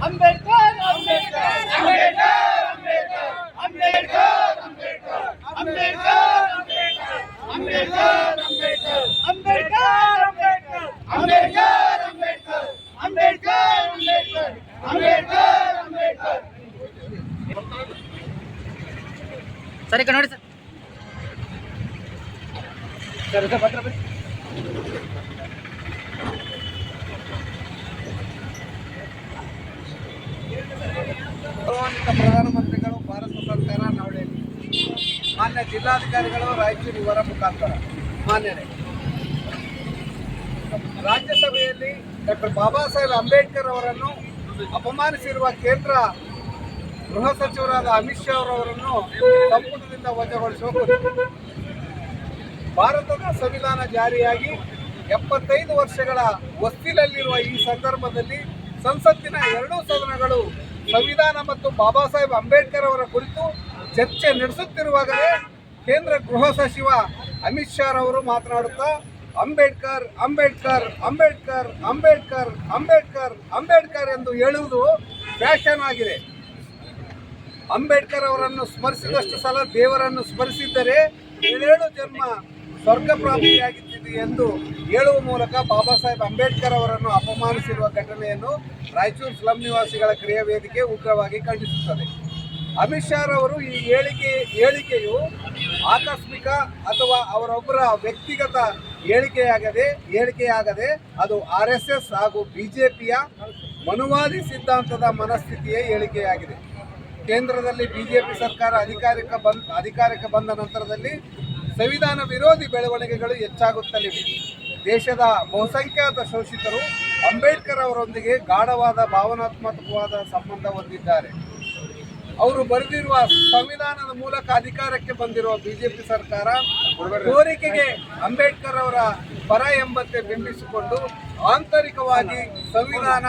ಅಂಬೇಡ್ಕರ್ ಸರಿ ನೋಡಿ ಸರ್. ಗೌರವಾನ್ವಿತ ಪ್ರಧಾನಮಂತ್ರಿಗಳು, ಭಾರತ ಸರ್ಕಾರ ನವದೆಹಲಿ, ಮಾನ್ಯ ಜಿಲ್ಲಾಧಿಕಾರಿಗಳು ರಾಯಚೂರು ಇವರ ಮುಖಾಂತರ ಮಾನ್ಯರೇ, ರಾಜ್ಯಸಭೆಯಲ್ಲಿ ಡಾಕ್ಟರ್ ಬಾಬಾ ಸಾಹೇಬ್ ಅಂಬೇಡ್ಕರ್ ಅವರನ್ನು ಅಪಮಾನಿಸಿರುವ ಕೇಂದ್ರ ಗೃಹ ಸಚಿವರಾದ ಅಮಿತ್ ಶಾ ಅವರನ್ನು ಸಂಪುಟದಿಂದ ವಜಾಗೊಳಿಸುವ ಕುರಿತು ಭಾರತದ ಸಂವಿಧಾನ ಜಾರಿಯಾಗಿ 75 ವರ್ಷಗಳ ಹೊಸ್ತಿಲಲ್ಲಿರುವ ಈ ಸಂದರ್ಭದಲ್ಲಿ ಸಂಸತ್ತಿನ ಎರಡೂ ಸದನಗಳು ಸಂವಿಧಾನ ಮತ್ತು ಬಾಬಾ ಸಾಹೇಬ್ ಅಂಬೇಡ್ಕರ್ ಅವರ ಕುರಿತು ಚರ್ಚೆ ನಡೆಸುತ್ತಿರುವಾಗಲೇ ಕೇಂದ್ರ ಗೃಹ ಸಚಿವ ಅಮಿತ್ ಶಾ ಅವರು ಮಾತನಾಡುತ್ತಾ ಅಂಬೇಡ್ಕರ್ ಅಂಬೇಡ್ಕರ್ ಅಂಬೇಡ್ಕರ್ ಅಂಬೇಡ್ಕರ್ ಅಂಬೇಡ್ಕರ್ ಅಂಬೇಡ್ಕರ್ ಎಂದು ಹೇಳುವುದು ಫ್ಯಾಷನ್ ಆಗಿದೆ. ಅಂಬೇಡ್ಕರ್ ಅವರನ್ನು ಸ್ಮರಿಸಿದಷ್ಟು ಸಲ ದೇವರನ್ನು ಸ್ಮರಿಸಿದ್ದರೆ 7 ಜನ್ಮ ಸ್ವರ್ಗ ಪ್ರಾಪ್ತಿಯಾಗಿದ್ದಿದೆ ಎಂದು ಹೇಳುವ ಮೂಲಕ ಬಾಬಾ ಸಾಹೇಬ್ ಅಂಬೇಡ್ಕರ್ ಅವರನ್ನು ಅಪಮಾನಿಸಿರುವ ಘಟನೆಯನ್ನು ರಾಯಚೂರು ಸ್ಲಂ ನಿವಾಸಿಗಳ ಕ್ರಿಯಾ ವೇದಿಕೆ ಉಗ್ರವಾಗಿ ಖಂಡಿಸುತ್ತದೆ. ಅಮಿತ್ ಶಾ ಅವರು ಈ ಹೇಳಿಕೆಯು ಆಕಸ್ಮಿಕ ಅಥವಾ ಅವರೊಬ್ಬರ ವ್ಯಕ್ತಿಗತ ಹೇಳಿಕೆಯಾಗದೆ ಅದು RSS ಹಾಗೂ BJPಯ ಮನುವಾದಿ ಸಿದ್ಧಾಂತದ ಮನಸ್ಥಿತಿಯ ಹೇಳಿಕೆಯಾಗಿದೆ. ಕೇಂದ್ರದಲ್ಲಿ ಬಿಜೆಪಿ ಸರ್ಕಾರ ಅಧಿಕಾರಕ್ಕೆ ಬಂದ ನಂತರದಲ್ಲಿ ಸಂವಿಧಾನ ವಿರೋಧಿ ಬೆಳವಣಿಗೆಗಳು ಹೆಚ್ಚಾಗುತ್ತಲಿವೆ. ದೇಶದ ಬಹುಸಂಖ್ಯಾತ ಶೋಷಿತರು ಅಂಬೇಡ್ಕರ್ ಅವರೊಂದಿಗೆ ಗಾಢವಾದ ಭಾವನಾತ್ಮಕವಾದ ಸಂಬಂಧ ಹೊಂದಿದ್ದಾರೆ. ಅವರು ಬರೆದಿರುವ ಸಂವಿಧಾನದ ಮೂಲಕ ಅಧಿಕಾರಕ್ಕೆ ಬಂದಿರುವ ಬಿಜೆಪಿ ಸರ್ಕಾರ ಕೋರಿಕೆಗೆ ಅಂಬೇಡ್ಕರ್ ಅವರ ಪರ ಎಂಬಂತೆ ಬಿಂಬಿಸಿಕೊಂಡು ಆಂತರಿಕವಾಗಿ ಸಂವಿಧಾನ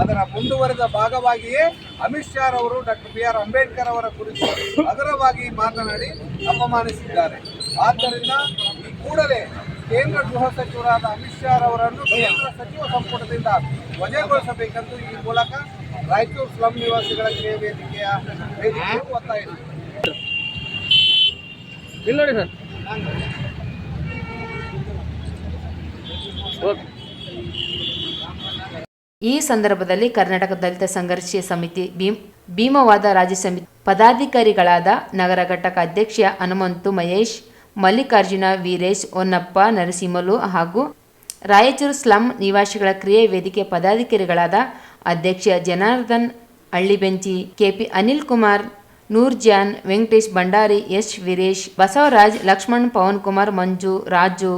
ಅದರ ಮುಂದುವರೆದ ಭಾಗವಾಗಿಯೇ ಅಮಿತ್ ಶಾ ಅವರು ಡಾಕ್ಟರ್ BR ಅಂಬೇಡ್ಕರ್ ಅವರ ಕುರಿತು ಹಗುರವಾಗಿ ಮಾತನಾಡಿ ಅಪಮಾನಿಸಿದ್ದಾರೆ. ಆದ್ದರಿಂದ ಈ ಕೂಡಲೇ ಕೇಂದ್ರ ಗೃಹ ಸಚಿವರಾದ ಅಮಿತ್ ಶಾ ಅವರನ್ನು ಕೇಂದ್ರ ಸಚಿವ ಸಂಪುಟದಿಂದ ವಜಾಗೊಳಿಸಬೇಕೆಂದು ಈ ಮೂಲಕ ರಾಯಚೂರು ಸ್ಲಂ ನಿವಾಸಿಗಳ ಕ್ರಿಯಾ ವೇದಿಕೆಯ ಒತ್ತಾಯಿಸಿದೆ. ನೋಡಿ ಸರ್. ಈ ಸಂದರ್ಭದಲ್ಲಿ ಕರ್ನಾಟಕ ದಲಿತ ಸಂಘರ್ಷ ಸಮಿತಿ ಭೀಮವಾದ ರಾಜ್ಯ ಸಮಿತಿ ಪದಾಧಿಕಾರಿಗಳಾದ ನಗರ ಘಟಕ ಅಧ್ಯಕ್ಷ ಹನುಮಂತು ಮಹೇಶ್, ಮಲ್ಲಿಕಾರ್ಜುನ, ವೀರೇಶ್, ಹೊನ್ನಪ್ಪ, ನರಸಿಂಹಲು ಹಾಗೂ ರಾಯಚೂರು ಸ್ಲಂ ನಿವಾಸಿಗಳ ಕ್ರಿಯಾ ವೇದಿಕೆ ಪದಾಧಿಕಾರಿಗಳಾದ ಅಧ್ಯಕ್ಷ ಜನಾರ್ದನ್ ಹಳ್ಳಿಬೆಂಚಿ, KP ಅನಿಲ್ ಕುಮಾರ್, ನೂರ್ಜಾನ್, ವೆಂಕಟೇಶ್ ಭಂಡಾರಿ, ಎಸ್ ವೀರೇಶ್, ಬಸವರಾಜ್, ಲಕ್ಷ್ಮಣ್, ಪವನ್ ಕುಮಾರ್, ಮಂಜು, ರಾಜು,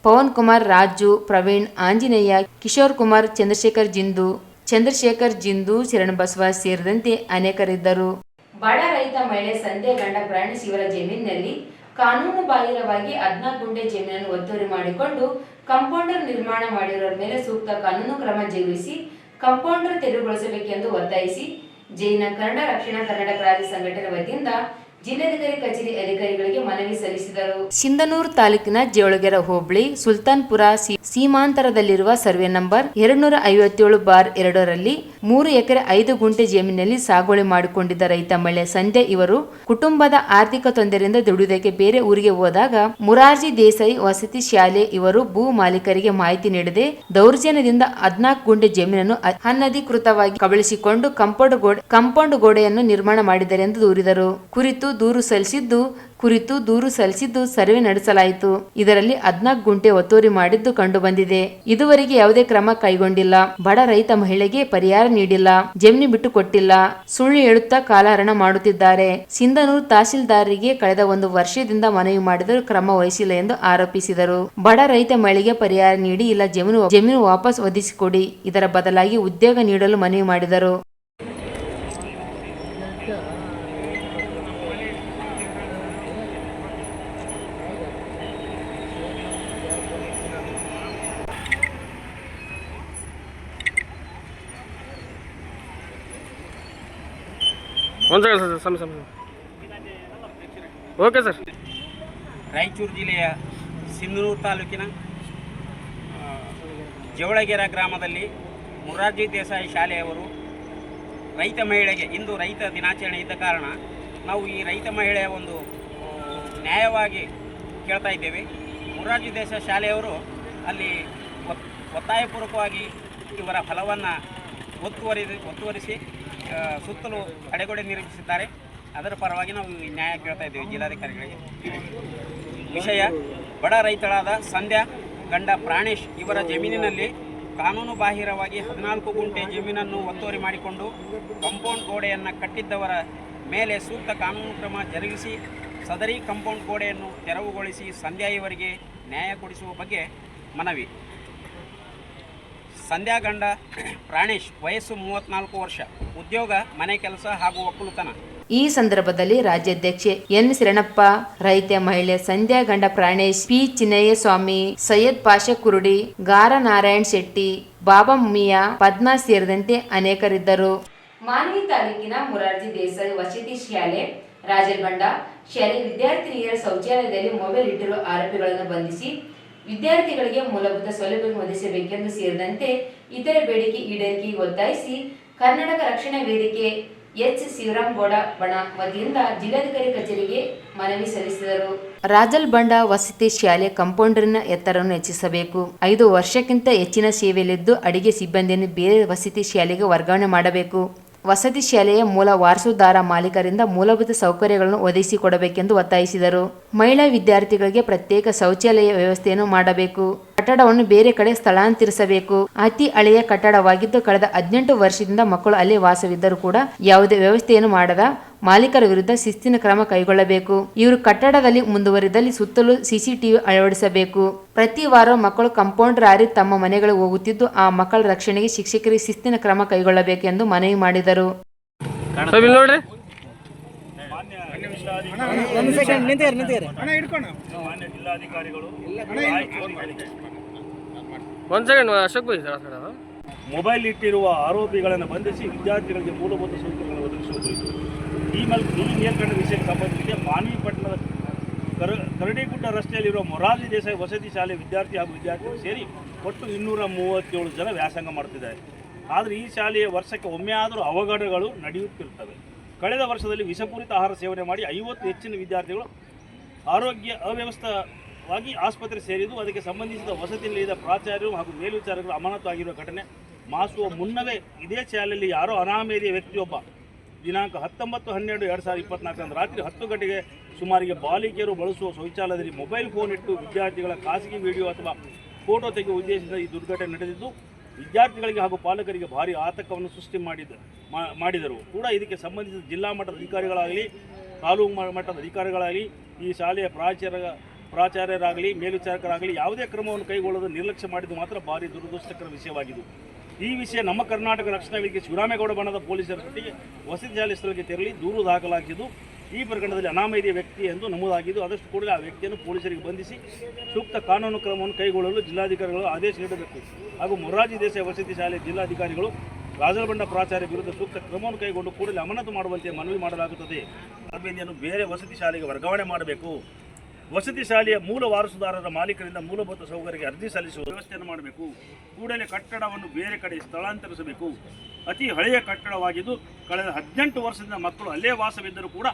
ಪವನ್ ಕುಮಾರ್, ರಾಜು, ಪ್ರವೀಣ್, ಆಂಜನೇಯ, ಕಿಶೋರ್ ಕುಮಾರ್, ಚಂದ್ರಶೇಖರ್ ಜಿಂದು, ಶರಣ್ ಬಸವ ಸೇರಿದಂತೆ ಅನೇಕರಿದ್ದರು. ಬಡ ರೈತ ಮಹಿಳೆ ಸಂಧ್ಯಾ ಗಂಡ ಪ್ರಯಾಣಿಸಿ ಇವರ ಜಮೀನಿನಲ್ಲಿ ಕಾನೂನು ಬಾಹಿರವಾಗಿ 14 ಗುಂಟೆ ಜಮೀನನ್ನು ಒತ್ತುವರಿ ಮಾಡಿಕೊಂಡು ಕಾಂಪೌಂಡರ್ ನಿರ್ಮಾಣ ಮಾಡಿರುವವರ ಮೇಲೆ ಸೂಕ್ತ ಕಾನೂನು ಕ್ರಮ ಜರುಗಿಸಿ ಕಾಂಪೌಂಡರ್ ತೆರವುಗೊಳಿಸಬೇಕೆಂದು ಒತ್ತಾಯಿಸಿ ಜೈನ ಕನ್ನಡ ರಕ್ಷಣಾ ಕರ್ನಾಟಕ ರಾಜ್ಯ ಸಂಘಟನೆ ವತಿಯಿಂದ ಜಿಲ್ಲಾಧಿಕಾರಿ ಕಚೇರಿ ಅಧಿಕಾರಿಗಳಿಗೆ ಮನವಿ ಸಲ್ಲಿಸಿದರು. ಸಿಂಧನೂರು ತಾಲೂಕಿನ ಜೇವಳಗೆರೆ ಹೋಬಳಿ ಸುಲ್ತಾನ್ಪುರ ಸೀಮಾಂತರದಲ್ಲಿರುವ ಸರ್ವೆ ನಂಬರ್ 257/2 ರಲ್ಲಿ 3 ಎಕರೆ 5 ಗುಂಟೆ ಜಮೀನಿನಲ್ಲಿ ಸಾಗುವಳಿ ಮಾಡಿಕೊಂಡಿದ್ದ ರೈತ ಮಹಿಳೆ ಸಂಧ್ಯಾ ಇವರು ಕುಟುಂಬದ ಆರ್ಥಿಕ ತೊಂದರೆಯಿಂದ ದುಡಿಯುವುದಕ್ಕೆ ಬೇರೆ ಊರಿಗೆ ಹೋದಾಗ ಮುರಾರ್ಜಿ ದೇಸಾಯಿ ವಸತಿ ಶಾಲೆ ಇವರು ಭೂ ಮಾಲೀಕರಿಗೆ ಮಾಹಿತಿ ನೀಡದೆ ದೌರ್ಜನ್ಯದಿಂದ 14 ಗುಂಟೆ ಜಮೀನನ್ನು ಅನಧಿಕೃತವಾಗಿ ಕಬಳಿಸಿಕೊಂಡು ಕಾಂಪೌಂಡ್ ಗೋಡೆಯನ್ನು ನಿರ್ಮಾಣ ಮಾಡಿದ್ದಾರೆ ಎಂದು ದೂರಿದರು. ಕುರಿತು ಕುರಿತು ದೂರು ಸಲ್ಲಿಸಿದ್ದು ಸರ್ವೆ ನಡೆಸಲಾಯಿತು. ಇದರಲ್ಲಿ 14 ಗುಂಟೆ ಒತ್ತುವರಿ ಮಾಡಿದ್ದು ಕಂಡುಬಂದಿದೆ. ಇದುವರೆಗೆ ಯಾವುದೇ ಕ್ರಮ ಕೈಗೊಂಡಿಲ್ಲ. ಬಡ ರೈತ ಮಹಿಳೆಗೆ ಪರಿಹಾರ ನೀಡಿಲ್ಲ, ಜಮೀನು ಬಿಟ್ಟು ಕೊಟ್ಟಿಲ್ಲ, ಸುಳ್ಳು ಹೇಳುತ್ತಾ ಕಾಲಹರಣ ಮಾಡುತ್ತಿದ್ದಾರೆ. ಸಿಂಧನೂರು ತಹಸೀಲ್ದಾರರಿಗೆ ಕಳೆದ 1 ವರ್ಷದಿಂದ ಮನವಿ ಮಾಡಿದರೂ ಕ್ರಮ ವಹಿಸಿಲ್ಲ ಎಂದು ಆರೋಪಿಸಿದರು. ಬಡ ರೈತ ಮಹಿಳೆಗೆ ಪರಿಹಾರ ನೀಡಿ ಇಲ್ಲ ಜಮೀನು ವಾಪಸ್ ಒದಗಿಸಿಕೊಡಿ, ಇದರ ಬದಲಾಗಿ ಉದ್ಯೋಗ ನೀಡಲು ಮನವಿ ಮಾಡಿದರು. Okay sir. ರಾಯಚೂರು ಜಿಲ್ಲೆಯ ಸಿಂಧನೂರು ತಾಲೂಕಿನ ಜವಳಗೆರೆ ಗ್ರಾಮದಲ್ಲಿ ಮೊರಾರ್ಜಿ ದೇಸಾಯಿ ಶಾಲೆಯವರು ರೈತ ಮಹಿಳೆಗೆ ಇಂದು ರೈತ ದಿನಾಚರಣೆ ಇದ್ದ ಕಾರಣ ನಾವು ಈ ರೈತ ಮಹಿಳೆಯ ಒಂದು ನ್ಯಾಯವಾಗಿ ಕೇಳ್ತಾ ಇದ್ದೇವೆ. ಮೊರಾರ್ಜಿ ದೇಸಾಯಿ ಶಾಲೆಯವರು ಅಲ್ಲಿ ಒತ್ತಾಯಪೂರ್ವಕವಾಗಿ ಇವರ ಫಲವನ್ನು ಒತ್ತುವರಿಸಿ ಸುತ್ತಲೂ ತಡೆಗೋಡೆ ನಿರ್ಮಿಸಿದ್ದಾರೆ. ಅದರ ಪರವಾಗಿ ನಾವು ನ್ಯಾಯ ಕೇಳ್ತಾ ಇದ್ದೇವೆ ಜಿಲ್ಲಾಧಿಕಾರಿಗಳಿಗೆ. ವಿಷಯ ಬಡ ರೈತಳಾದ ಸಂಧ್ಯಾ ಗಂಡ ಪ್ರಾಣೇಶ್ ಇವರ ಜಮೀನಿನಲ್ಲಿ ಕಾನೂನು ಬಾಹಿರವಾಗಿ 14 ಗುಂಟೆ ಜಮೀನನ್ನು ಒತ್ತುವರಿ ಮಾಡಿಕೊಂಡು ಕಾಂಪೌಂಡ್ ಗೋಡೆಯನ್ನು ಕಟ್ಟಿದ್ದವರ ಮೇಲೆ ಸೂಕ್ತ ಕಾನೂನು ಕ್ರಮ ಜರುಗಿಸಿ ಸದರಿ ಕಾಂಪೌಂಡ್ ಗೋಡೆಯನ್ನು ತೆರವುಗೊಳಿಸಿ ಸಂಧ್ಯಾ ಇವರಿಗೆ ನ್ಯಾಯ ಕೊಡಿಸುವ ಬಗ್ಗೆ ಮನವಿ. ಸಂಧ್ಯಾ ಗಂಡ ಪ್ರಾಣೇಶ್, ವಯಸ್ಸು 34 ವರ್ಷ, ಉದ್ಯೋಗ ಮನೆ ಕೆಲಸ ಹಾಗೂ ಒಕ್ಕಲುತನ. ಈ ಸಂದರ್ಭದಲ್ಲಿ ರಾಜ್ಯಾಧ್ಯಕ್ಷೆ ಎನ್ ಶರಣಪ್ಪ, ರೈತ ಮಹಿಳೆ ಸಂಧ್ಯಾ ಗಂಡ ಪ್ರಾಣೇಶ್, ಪಿ ಚಿನ್ನಯ್ಯ ಸ್ವಾಮಿ, ಸೈಯದ್ ಪಾಷಾ ಕುರುಡಿ, ಗಾರ ನಾರಾಯಣ್ ಶೆಟ್ಟಿ, ಬಾಬಾ ಮಿಯಾ, ಪದ್ಮಾ ಸೇರಿದಂತೆ ಅನೇಕರಿದ್ದರು. ಮಾನ್ವಿ ತಾಲೂಕಿನ ಮೊರಾರ್ಜಿ ದೇಸಾಯಿ ವಸತಿ ಶಾಲೆ ರಾಜಲ್ಬಂಡ ಶಾಲೆ ವಿದ್ಯಾರ್ಥಿನಿಯರ ಶೌಚಾಲಯದಲ್ಲಿ ಮೊಬೈಲ್ ಇಟ್ಟಿರುವ ಆರೋಪಿಗಳನ್ನು ಬಂಧಿಸಿ ವಿದ್ಯಾರ್ಥಿಗಳಿಗೆ ಮೂಲಭೂತ ಸೌಲಭ್ಯ ಒದಗಿಸಬೇಕೆಂದು ಸೇರಿದಂತೆ ಇತರೆ ಬೇಡಿಕೆ ಈಡೇರಿಕೆಗೆ ಒತ್ತಾಯಿಸಿ ಕರ್ನಾಟಕ ರಕ್ಷಣಾ ವೇದಿಕೆ ಎಚ್ ಶಿವರಾಮಗೌಡ ಬಣ ವತಿಯಿಂದ ಜಿಲ್ಲಾಧಿಕಾರಿ ಕಚೇರಿಗೆ ಮನವಿ ಸಲ್ಲಿಸಿದರು. ರಾಜಲ್ಬಂಡ ವಸತಿ ಶಾಲೆ ಕಾಂಪೌಂಡರಿನ ಎತ್ತರವನ್ನು ಹೆಚ್ಚಿಸಬೇಕು. 5 ವರ್ಷಕ್ಕಿಂತ ಹೆಚ್ಚಿನ ಸೇವೆಯಲ್ಲಿದ್ದು ಅಡಿಗೆ ಸಿಬ್ಬಂದಿಯನ್ನು ಬೇರೆ ವಸತಿ ಶಾಲೆಗೆ ವರ್ಗಾವಣೆ ಮಾಡಬೇಕು. ವಸತಿ ಶಾಲೆಯ ಮೂಲ ವಾರಸುದಾರ ಮಾಲೀಕರಿಂದ ಮೂಲಭೂತ ಸೌಕರ್ಯಗಳನ್ನು ಒದಗಿಸಿಕೊಡಬೇಕೆಂದು ಒತ್ತಾಯಿಸಿದರು. ಮಹಿಳಾ ವಿದ್ಯಾರ್ಥಿಗಳಿಗೆ ಪ್ರತ್ಯೇಕ ಶೌಚಾಲಯ ವ್ಯವಸ್ಥೆಯನ್ನು ಮಾಡಬೇಕು. ಕಟ್ಟಡವನ್ನು ಬೇರೆ ಕಡೆ ಸ್ಥಳಾಂತರಿಸಬೇಕು. ಅತಿ ಹಳೆಯ ಕಟ್ಟಡವಾಗಿದ್ದು ಕಳೆದ 18 ವರ್ಷದಿಂದ ಮಕ್ಕಳು ಅಲ್ಲೇ ವಾಸವಿದ್ದರೂ ಕೂಡ ಯಾವುದೇ ವ್ಯವಸ್ಥೆಯನ್ನು ಮಾಡದ ಮಾಲೀಕರ ವಿರುದ್ಧ ಶಿಸ್ತಿನ ಕ್ರಮ ಕೈಗೊಳ್ಳಬೇಕು. ಇವರು ಕಟ್ಟಡದಲ್ಲಿ ಮುಂದುವರಿದಲ್ಲಿ ಸುತ್ತಲೂ ಸಿಸಿಟಿವಿ ಅಳವಡಿಸಬೇಕು. ಪ್ರತಿ ವಾರ ಮಕ್ಕಳು ಕಾಂಪೌಂಡ್ ಹಾರಿ ತಮ್ಮ ಮನೆಗಳಿಗೆ ಹೋಗುತ್ತಿದ್ದು ಆ ಮಕ್ಕಳ ರಕ್ಷಣೆಗೆ ಶಿಕ್ಷಕರಿಗೆ ಶಿಸ್ತಿನ ಕ್ರಮ ಕೈಗೊಳ್ಳಬೇಕು ಎಂದು ಮನವಿ ಮಾಡಿದರು. ಮೊಬೈಲ್ ಇಟ್ಟಿರುವ ಆರೋಪಿಗಳನ್ನು ಬಂಧಿಸಿ ವಿದ್ಯಾರ್ಥಿಗಳಿಗೆ ಮೂಲಭೂತ ಸೌಕರ್ಯಗಳನ್ನು ಒದಗಿಸುವ ಕುರಿತು ಈ ಮೇಲ್ಕಂಡ ವಿಷಯಕ್ಕೆ ಸಂಬಂಧಿಸಿದ ಮಾನ್ವಿ ಪಟ್ಟಣದ ಕರಡಿಗುಡ್ಡ ರಸ್ತೆಯಲ್ಲಿರುವ ಮೊರಾರ್ಜಿ ದೇಸಾಯಿ ವಸತಿ ಶಾಲೆ ವಿದ್ಯಾರ್ಥಿ ಹಾಗೂ ವಿದ್ಯಾರ್ಥಿಗಳು ಸೇರಿ ಒಟ್ಟು 237 ಜನ ವ್ಯಾಸಂಗ ಮಾಡುತ್ತಿದ್ದಾರೆ. ಆದರೆ ಈ ಶಾಲೆಯ ವರ್ಷಕ್ಕೆ ಒಮ್ಮೆ ಆದರೂ ಅವಘಡಗಳು ನಡೆಯುತ್ತಿರುತ್ತವೆ. ಕಳೆದ ವರ್ಷದಲ್ಲಿ ವಿಷಪೂರಿತ ಆಹಾರ ಸೇವನೆ ಮಾಡಿ 50 ಹೆಚ್ಚಿನ ವಿದ್ಯಾರ್ಥಿಗಳು ಆರೋಗ್ಯ ಅವ್ಯವಸ್ಥವಾಗಿ ಆಸ್ಪತ್ರೆ ಸೇರಿದ್ದು ಅದಕ್ಕೆ ಸಂಬಂಧಿಸಿದ ವಸತಿಯಲ್ಲಿದ್ದ ಪ್ರಾಚಾರ್ಯರು ಹಾಗೂ ಮೇಲ್ವಿಚಾರಕರು ಅಮಾನತು ಆಗಿರುವ ಘಟನೆ ಮಾಸುವ ಮುನ್ನವೇ ಇದೇ ಶಾಲೆಯಲ್ಲಿ ಯಾರೋ ಅನಾಮಧೇಯ ವ್ಯಕ್ತಿಯೊಬ್ಬ ದಿನಾಂಕ 19/12/2024 ರಾತ್ರಿ 10 ಗಂಟೆಗೆ ಸುಮಾರಿಗೆ ಬಾಲಿಕೆಯರು ಬಳಸುವ ಶೌಚಾಲಯದಲ್ಲಿ ಮೊಬೈಲ್ ಫೋನ್ ಇಟ್ಟು ವಿದ್ಯಾರ್ಥಿಗಳ ಖಾಸಗಿ ವಿಡಿಯೋ ಅಥವಾ ಫೋಟೋ ತೆಗೆಯುವ ಉದ್ದೇಶದಿಂದ ಈ ದುರ್ಘಟನೆ ನಡೆದಿದ್ದು ವಿದ್ಯಾರ್ಥಿಗಳಿಗೆ ಹಾಗೂ ಪಾಲಕರಿಗೆ ಭಾರಿ ಆತಂಕವನ್ನು ಸೃಷ್ಟಿ ಮಾಡಿದರು ಕೂಡ. ಇದಕ್ಕೆ ಸಂಬಂಧಿಸಿದ ಜಿಲ್ಲಾ ಮಟ್ಟದ ಅಧಿಕಾರಿಗಳಾಗಲಿ ತಾಲೂಕು ಮಟ್ಟದ ಅಧಿಕಾರಿಗಳಾಗಲಿ ಈ ಶಾಲೆಯ ಪ್ರಾಚಾರ್ಯರಾಗಲಿ ಮೇಲ್ವಿಚಾರಕರಾಗಲಿ ಯಾವುದೇ ಕ್ರಮವನ್ನು ಕೈಗೊಳ್ಳಲು ನಿರ್ಲಕ್ಷ್ಯ ಮಾಡಿದ್ದು ಮಾತ್ರ ಭಾರಿ ದುರದೃಷ್ಟಕರ ವಿಷಯವಾಗಿದ್ದು ಈ ವಿಷಯ ನಮ್ಮ ಕರ್ನಾಟಕ ರಕ್ಷಣಾ ವೇದಿಕೆ ಶಿವರಾಮೇಗೌಡ ಬಣದ ಪೊಲೀಸರ ಜೊತೆಗೆ ವಸತಿ ಶಾಲೆ ಸ್ಥಳಕ್ಕೆ ತೆರಳಿ ದೂರು ದಾಖಲಾಗಿದ್ದು ಈ ಪ್ರಕರಣದಲ್ಲಿ ಅನಾಮಧೇಯ ವ್ಯಕ್ತಿ ಎಂದು ನಮೂದಾಗಿದ್ದು ಆದಷ್ಟು ಕೂಡಲೇ ಆ ವ್ಯಕ್ತಿಯನ್ನು ಪೊಲೀಸರಿಗೆ ಬಂಧಿಸಿ ಸೂಕ್ತ ಕಾನೂನು ಕ್ರಮವನ್ನು ಕೈಗೊಳ್ಳಲು ಜಿಲ್ಲಾಧಿಕಾರಿಗಳು ಆದೇಶ ನೀಡಬೇಕು ಹಾಗೂ ಮೊರಾರ್ಜಿ ದೇಸಾಯಿ ವಸತಿ ಶಾಲೆ ಜಿಲ್ಲಾಧಿಕಾರಿಗಳು ರಾಜಲಬಂಡ ಪ್ರಾಚಾರ್ಯ ವಿರುದ್ಧ ಸೂಕ್ತ ಕ್ರಮವನ್ನು ಕೈಗೊಂಡು ಕೂಡಲೇ ಅಮಾನತು ಮಾಡುವಂತೆ ಮನವಿ ಮಾಡಲಾಗುತ್ತದೆ. ಅಭ್ಯರ್ಥಿಯನ್ನು ಬೇರೆ ವಸತಿ ಶಾಲೆಗೆ ವರ್ಗಾವಣೆ ಮಾಡಬೇಕು. ವಸತಿ ಶಾಲೆಯ ಮೂಲ ವಾರಸುದಾರರ ಮಾಲೀಕರಿಂದ ಮೂಲಭೂತ ಸೌಕರ್ಯಕ್ಕೆ ಅರ್ಜಿ ಸಲ್ಲಿಸುವ ವ್ಯವಸ್ಥೆಯನ್ನು ಮಾಡಬೇಕು. ಕೂಡಲೇ ಕಟ್ಟಡವನ್ನು ಬೇರೆ ಕಡೆ ಸ್ಥಳಾಂತರಿಸಬೇಕು. ಅತಿ ಹಳೆಯ ಕಟ್ಟಡವಾಗಿದ್ದು ಕಳೆದ 18 ವರ್ಷದಿಂದ ಮಕ್ಕಳು ಅಲ್ಲೇ ವಾಸವಿದ್ದರೂ ಕೂಡ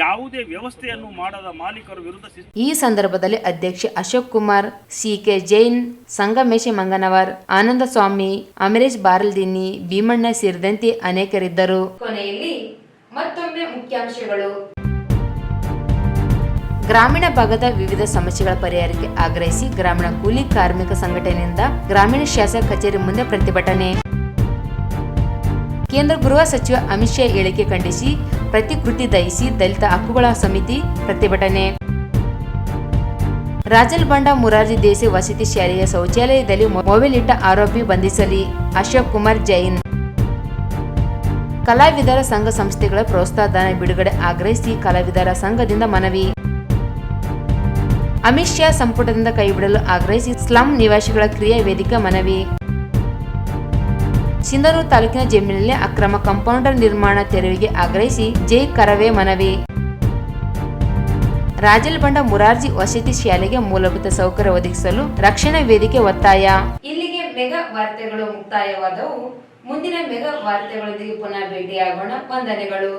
ಯಾವುದೇ ವ್ಯವಸ್ಥೆಯನ್ನು ಮಾಡದ ಮಾಲೀಕರ ವಿರುದ್ಧ. ಈ ಸಂದರ್ಭದಲ್ಲಿ ಅಧ್ಯಕ್ಷ ಅಶೋಕ್ ಕುಮಾರ್, ಸಿಕೆ ಜೈನ್, ಸಂಗಮೇಶ ಮಂಗನವರ್, ಆನಂದ ಸ್ವಾಮಿ, ಅಮರೇಶ್ ಬಾರಲ್ದಿನ್ನಿ, ಭೀಮಣ್ಣ ಸೇರಿದಂತೆ ಅನೇಕರಿದ್ದರು. ಕೊನೆಯಲ್ಲಿ ಮತ್ತೊಮ್ಮೆ ಮುಖ್ಯಾಂಶಗಳು. ಗ್ರಾಮೀಣ ಭಾಗದ ವಿವಿಧ ಸಮಸ್ಯೆಗಳ ಪರಿಹಾರಕ್ಕೆ ಆಗ್ರಹಿಸಿ ಗ್ರಾಮೀಣ ಕೂಲಿ ಕಾರ್ಮಿಕ ಸಂಘಟನೆಯಿಂದ ಗ್ರಾಮೀಣ ಶಾಸಕ ಕಚೇರಿ ಮುಂದೆ ಪ್ರತಿಭಟನೆ. ಕೇಂದ್ರ ಗೃಹ ಸಚಿವ ಅಮಿತ್ ಶಾ ಹೇಳಿಕೆ ಖಂಡಿಸಿ ಪ್ರತಿಕೃತಿ ದಹಿಸಿ ದಲಿತ ಹಕ್ಕುಗಳ ಸಮಿತಿ ಪ್ರತಿಭಟನೆ. ರಾಜಲ್ ಬಂಡ ಮುರಾರ್ಜಿ ದೇಸಾಯಿ ವಸತಿ ಶಾಲೆಯ ಶೌಚಾಲಯದಲ್ಲಿ ಮೊಬೈಲ್ ಇಟ್ಟ ಆರೋಪಿ ಬಂಧಿಸಲಿ ಅಶೋಕ್ ಕುಮಾರ್ ಜೈನ್. ಕಲಾವಿದರ ಸಂಘ ಸಂಸ್ಥೆಗಳ ಪ್ರೋತ್ಸಾಹಧನ ಬಿಡುಗಡೆ ಆಗ್ರಹಿಸಿ ಕಲಾವಿದರ ಸಂಘದಿಂದ ಮನವಿ. ಅಮಿತ್ ಶಾ ಸಂಪುಟದಿಂದ ಕೈಬಿಡಲು ಆಗ್ರಹಿಸಿ ಸ್ಲಂ ನಿವಾಸಿಗಳ ಕ್ರಿಯಾ ವೇದಿಕೆ ಮನವಿ. ಸಿಂಧನೂರು ತಾಲೂಕಿನ ಜಮೀನಿನಲ್ಲಿ ಅಕ್ರಮ ಕಾಂಪೌಂಡರ್ ನಿರ್ಮಾಣ ತೆರವಿಗೆ ಆಗ್ರಹಿಸಿ ಜೈ ಕರವೇ ಮನವಿ. ರಾಜಲ್ ಬಂಡ ಮುರಾರ್ಜಿ ವಸತಿ ಶಾಲೆಗೆ ಮೂಲಭೂತ ಸೌಕರ್ಯ ಒದಗಿಸಲು ರಕ್ಷಣಾ ವೇದಿಕೆ ಒತ್ತಾಯ. ಇಲ್ಲಿಗೆ ಮೆಗಾ ವಾರ್ತೆಗಳು ಮುಕ್ತಾಯವಾದವು. ಮುಂದಿನ ಮೆಗಾ ವಾರ್ತೆಗಳೊಂದಿಗೆ ಪುನಃ ಭೇಟಿಯಾಗೋಣ. ವಂದನೆಗಳು.